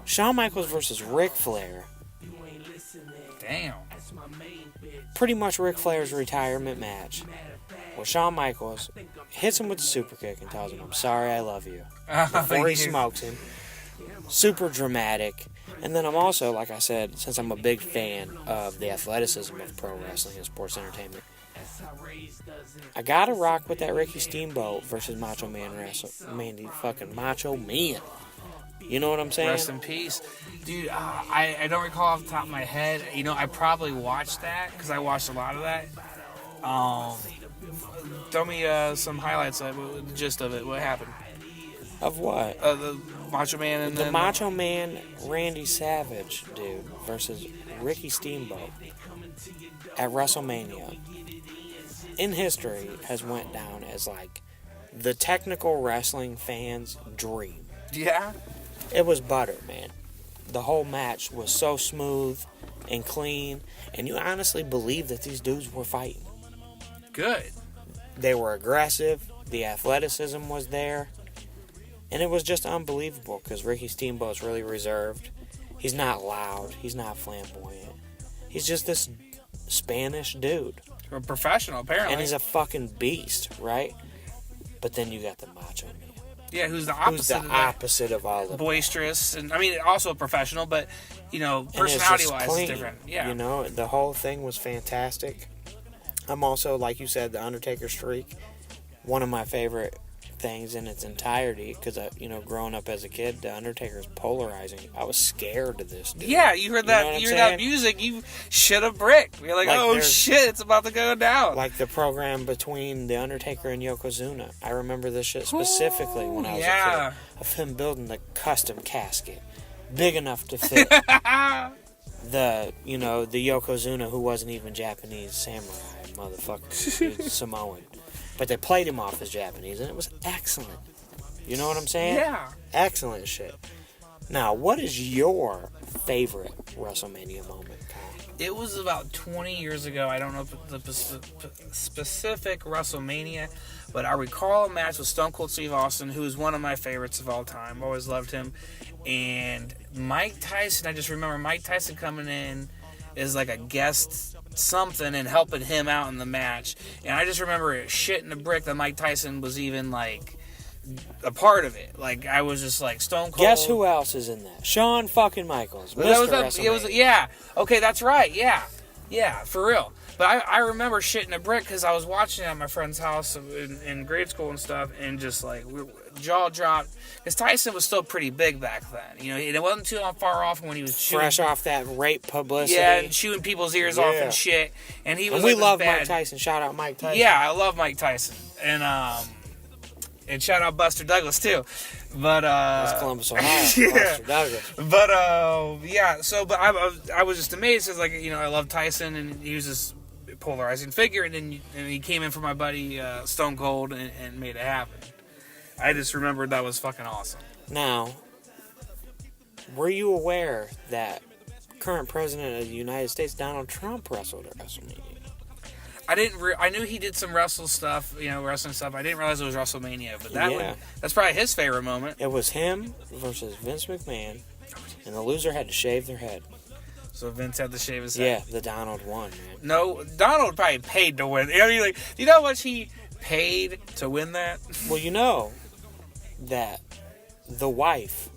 Shawn Michaels versus Ric Flair. Damn. Pretty much Ric Flair's retirement match. Where Shawn Michaels hits him with the super kick and tells him, I'm sorry, I love you. Before he smokes him. Super dramatic. And then I'm also, like I said, since I'm a big fan of the athleticism of pro wrestling and sports entertainment, I gotta rock with that Ricky Steamboat versus Macho Man fucking Macho Man You know what I'm saying? Rest in peace. Dude, I don't recall off the top of my head. You know, I probably watched that because I watched a lot of that. Throw me some highlights of it, the gist of it. What happened? Of what? The Macho Man and The Macho Man Randy Savage, dude, versus Ricky Steamboat at WrestleMania. In history, has went down as like the technical wrestling fan's dream. Yeah? It was butter, man. The whole match was so smooth and clean, and you honestly believe that these dudes were fighting. Good. They were aggressive, the athleticism was there, and it was just unbelievable because Ricky Steamboat's really reserved. He's not loud, he's not flamboyant. He's just this Spanish dude. A professional, apparently. And he's a fucking beast, right? But then you got the Macho Man. Yeah, who's the opposite of all of them. Boisterous, and I mean, also a professional, but, you know, personality-wise, it's different. Yeah. You know, the whole thing was fantastic. I'm also, like you said, the Undertaker streak, one of my favorite things in its entirety, because, you know, growing up as a kid, the Undertaker's polarizing. I was scared of this dude. Yeah, you heard that, you heard that music, you shit a brick. You're like oh shit, it's about to go down. Like the program between the Undertaker and Yokozuna. I remember this shit specifically when I was a kid. Of him building the custom casket. Big enough to fit the Yokozuna who wasn't even Japanese samurai motherfucker. He was Samoan. But they played him off as Japanese, and it was excellent. You know what I'm saying? Yeah. Excellent shit. Now, what is your favorite WrestleMania moment, Kyle? It was about 20 years ago. I don't know the specific WrestleMania, but I recall a match with Stone Cold Steve Austin, who is one of my favorites of all time. Always loved him. And Mike Tyson, I just remember Mike Tyson coming in as like a guest something and helping him out in the match. And I just remember it shitting the brick that Mike Tyson was even like a part of it. Like I was just like Stone Cold. Guess who else is in that? Shawn fucking Michaels. Yeah. Okay, that's right. Yeah, for real. But I remember shitting a brick because I was watching it at my friend's house in grade school and stuff, and just like jaw dropped. Because Tyson was still pretty big back then. You know, it wasn't too far off when he was shooting. Fresh off that rape publicity. Yeah, and chewing people's ears off and shit. And he was. And we love Mike Tyson. Shout out Mike Tyson. Yeah, I love Mike Tyson. And shout out Buster Douglas too. But that's Columbus, Ohio. Yeah. Buster Douglas. But but I was just amazed because, like, you know, I love Tyson, and he was this polarizing figure, and he came in for my buddy Stone Cold and made it happen. I just remembered that was fucking awesome. Now, were you aware that current president of the United States, Donald Trump, wrestled at WrestleMania? I knew he did some wrestling stuff. I didn't realize it was WrestleMania, but that's probably his favorite moment. It was him versus Vince McMahon, and the loser had to shave their head. So Vince had to shave his head. Yeah, the Donald won, man. No, Donald probably paid to win. I mean, like, do you know how much he paid to win that? Well, you know that the wife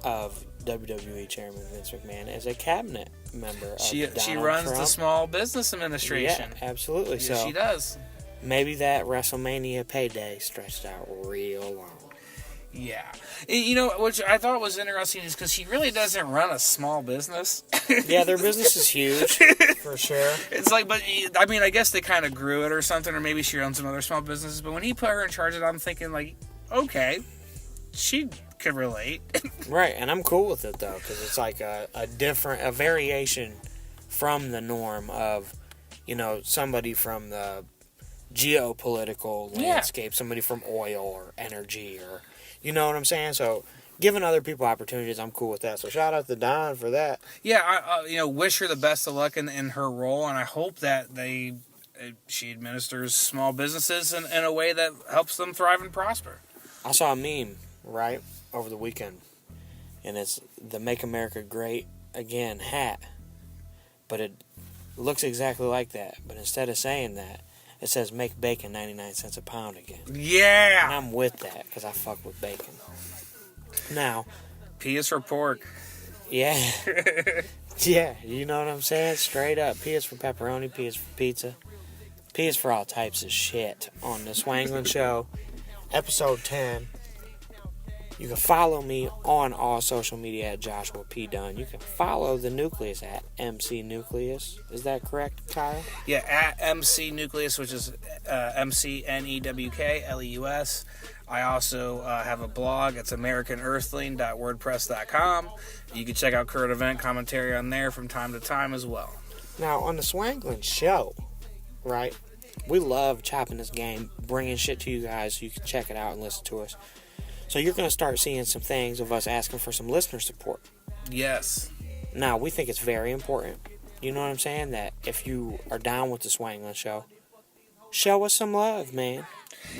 of WWE Chairman Vince McMahon is a cabinet member of she Donald runs Trump. the Small Business Administration. Yeah, absolutely. Yeah, so she does. Maybe that WrestleMania payday stretched out real long. Yeah. You know, which I thought was interesting is because he really doesn't run a small business. Yeah, their business is huge, for sure. It's like, but, I mean, I guess they kind of grew it or something, or maybe she owns some other small businesses, but when he put her in charge of it, I'm thinking, like, okay, she could relate. Right, and I'm cool with it, though, because it's like a variation from the norm of, you know, somebody from the geopolitical landscape, somebody from oil or energy, or, you know what I'm saying? So, giving other people opportunities, I'm cool with that. So, shout out to Don for that. Yeah, I wish her the best of luck in her role, and I hope that she administers small businesses in a way that helps them thrive and prosper. I saw a meme, right, over the weekend, and it's the Make America Great Again hat, but it looks exactly like that, but instead of saying that, it says make bacon 99 cents a pound again. Yeah! And I'm with that, because I fuck with bacon. Now, P is for pork. Yeah. Yeah, you know what I'm saying? Straight up. P is for pepperoni, P is for pizza. P is for all types of shit on the Swanglin Show, episode 10. You can follow me on all social media at Joshua P. Dunn. You can follow the Newkleus at MC Newkleus. Is that correct, Kyle? Yeah, at MC Newkleus, which is MCNEWKLEUS. I also have a blog. It's AmericanEarthling.wordpress.com. You can check out current event commentary on there from time to time as well. Now, on the Swanglin Show, right, we love chopping this game, bringing shit to you guys so you can check it out and listen to us. So you're going to start seeing some things of us asking for some listener support. Yes. Now, we think it's very important. You know what I'm saying? That if you are down with the Swanglin Show, show us some love, man.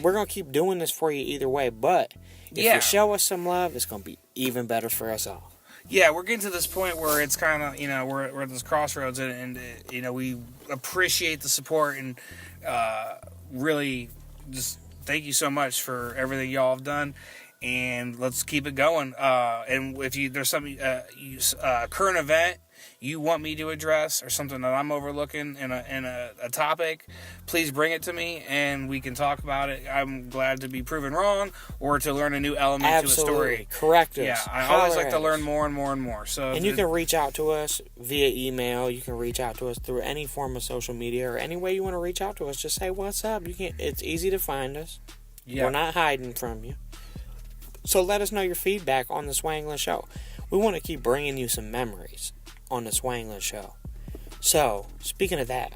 We're going to keep doing this for you either way, but if you show us some love, it's going to be even better for us all. Yeah, we're getting to this point where it's kind of, we're at this crossroads, and we appreciate the support, and really just thank you so much for everything y'all have done. And let's keep it going. And if there's some current event you want me to address, or something that I'm overlooking in a topic, please bring it to me and we can talk about it. I'm glad to be proven wrong or to learn a new element to a story. Correct us. Yeah, I always like to learn more and more and more. So, and you can reach out to us via email. You can reach out to us through any form of social media, or any way you want to reach out to us. Just say what's up. It's easy to find us. Yeah. We're not hiding from you. So let us know your feedback on the Swanglin Show. We want to keep bringing you some memories on the Swanglin Show. So, speaking of that,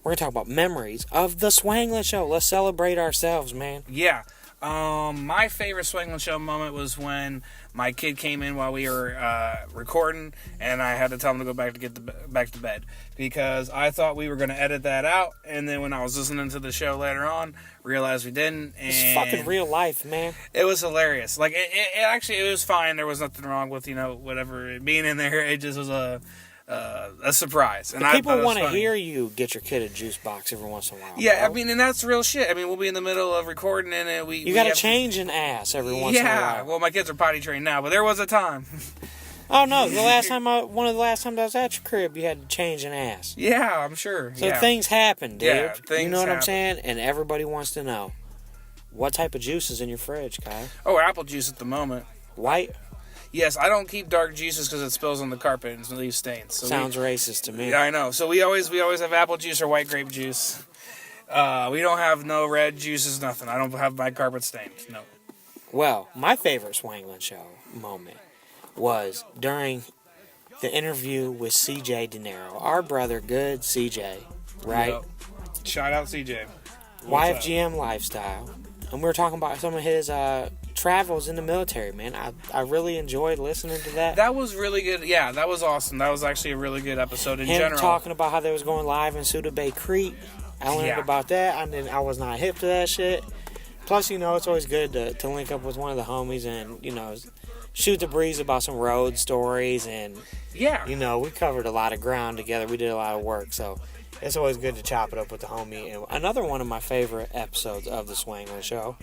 we're going to talk about memories of the Swanglin Show. Let's celebrate ourselves, man. Yeah. My favorite Swanglin Show moment was when my kid came in while we were recording, and I had to tell him to go back to bed because I thought we were going to edit that out, and then when I was listening to the show later on, realized we didn't. And it's fucking real life, man. It was hilarious. Like it was fine. There was nothing wrong with whatever it being in there. It just was a surprise. And people want to hear you get your kid a juice box every once in a while. Yeah, bro. and that's real shit. We'll be in the middle of recording and you got to change an ass every once in a while. Yeah, well, my kids are potty trained now, but there was a time. Oh no, one of the last times I was at your crib, you had to change an ass. Yeah, I'm sure. So things happen, dude. Yeah, you know what I'm saying? And everybody wants to know what type of juice is in your fridge, Kyle. Oh, apple juice at the moment. White. Yes, I don't keep dark juices because it spills on the carpet and leaves stains. So sounds racist to me. Yeah, I know. So we always have apple juice or white grape juice. We don't have no red juices, nothing. I don't have my carpet stained. No. Well, my favorite Swanglin Show moment was during the interview with CJ De Niro, our brother, good CJ, right? Yep. Shout out CJ. YFGM lifestyle, and we were talking about some of his travels in the military, man. I really enjoyed listening to that. That was really good. Yeah, that was awesome. That was actually a really good episode in general. Talking about how they was going live in Suda Bay Creek. I learned about that. I was not hip to that shit. Plus, it's always good to link up with one of the homies and, shoot the breeze about some road stories. And, we covered a lot of ground together. We did a lot of work. So, it's always good to chop it up with the homie. And another one of my favorite episodes of the Swanglin Show,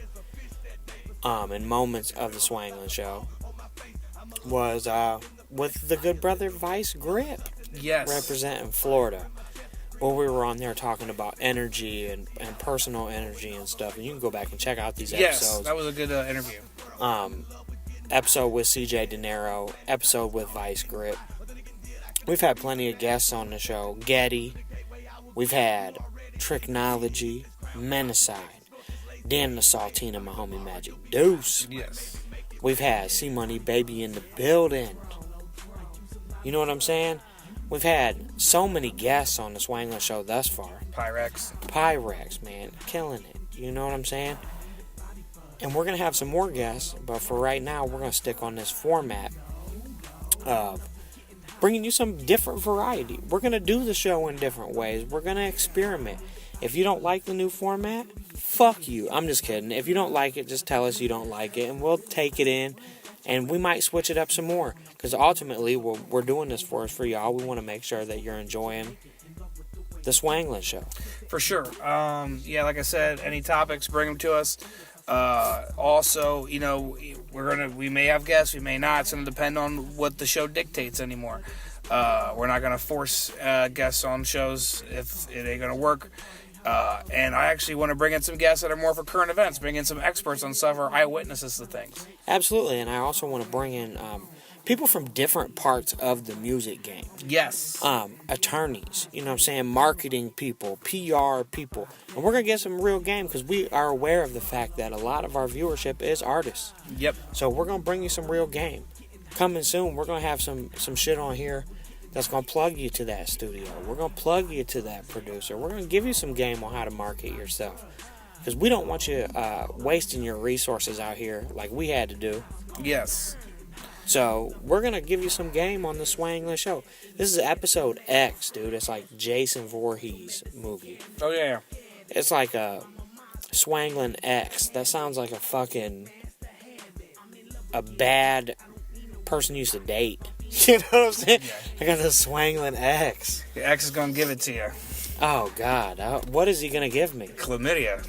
and moments of the Swanglin Show, was with the good brother Vice Grip. Yes. Representing Florida. Well, we were on there talking about energy and personal energy and stuff. And you can go back and check out these episodes. Yes, that was a good interview. Episode with CJ De Niro. Episode with Vice Grip. We've had plenty of guests on the show. Getty. We've had Tricknology. Menacide. Dan the Saltina, my homie Magic Deuce. Yes. We've had C-Money Baby in the building. You know what I'm saying? We've had so many guests on the Swanglin Show thus far. Pyrex, man. Killing it. You know what I'm saying? And we're going to have some more guests, but for right now, we're going to stick on this format of bringing you some different variety. We're going to do the show in different ways. We're going to experiment. If you don't like the new format, fuck you. I'm just kidding. If you don't like it, just tell us you don't like it, and we'll take it in, and we might switch it up some more. Because ultimately, we're doing this for y'all. We want to make sure that you're enjoying the Swanglin Show. For sure. Like I said, any topics, bring them to us. Also, we may have guests, we may not. It's going to depend on what the show dictates anymore. We're not going to force guests on shows if it ain't going to work. And I actually want to bring in some guests that are more for current events, bring in some experts on stuff or eyewitnesses to things. Absolutely, and I also want to bring in people from different parts of the music game. Yes. Attorneys, you know what I'm saying, marketing people, PR people. And we're going to get some real game because we are aware of the fact that a lot of our viewership is artists. Yep. So we're going to bring you some real game. Coming soon, we're going to have some shit on here that's going to plug you to that studio. We're going to plug you to that producer. We're going to give you some game on how to market yourself. Because we don't want you wasting your resources out here like we had to do. Yes. So we're going to give you some game on the Swanglin Show. This is episode X, dude. It's like Jason Voorhees movie. Oh, yeah. It's like a Swanglin X. That sounds like a bad person used to date. You know what I'm saying? Yeah. I got the Swanglin X. The X is going to give it to you. Oh, God. What is he going to give me? Chlamydia.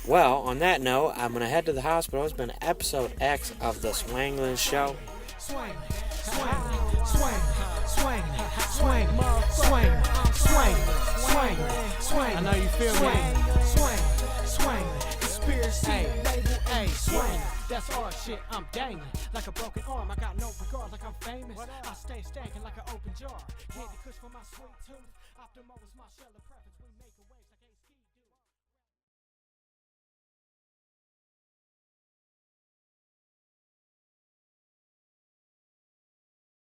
Well, on that note, I'm going to head to the hospital. It's been episode X of the Swanglin Show. Swang, swang, swang, swang, swang, swang, swang, swang, swang. I know you feel me. Swang, swang, conspiracy, label A, swang. That's all shit, I'm dangling like a broken arm. I got no regard, like I'm famous. I stay stankin' like an open jar. Candy kush for my sweet tooth. Optimo is my shell of preference. We make a waves like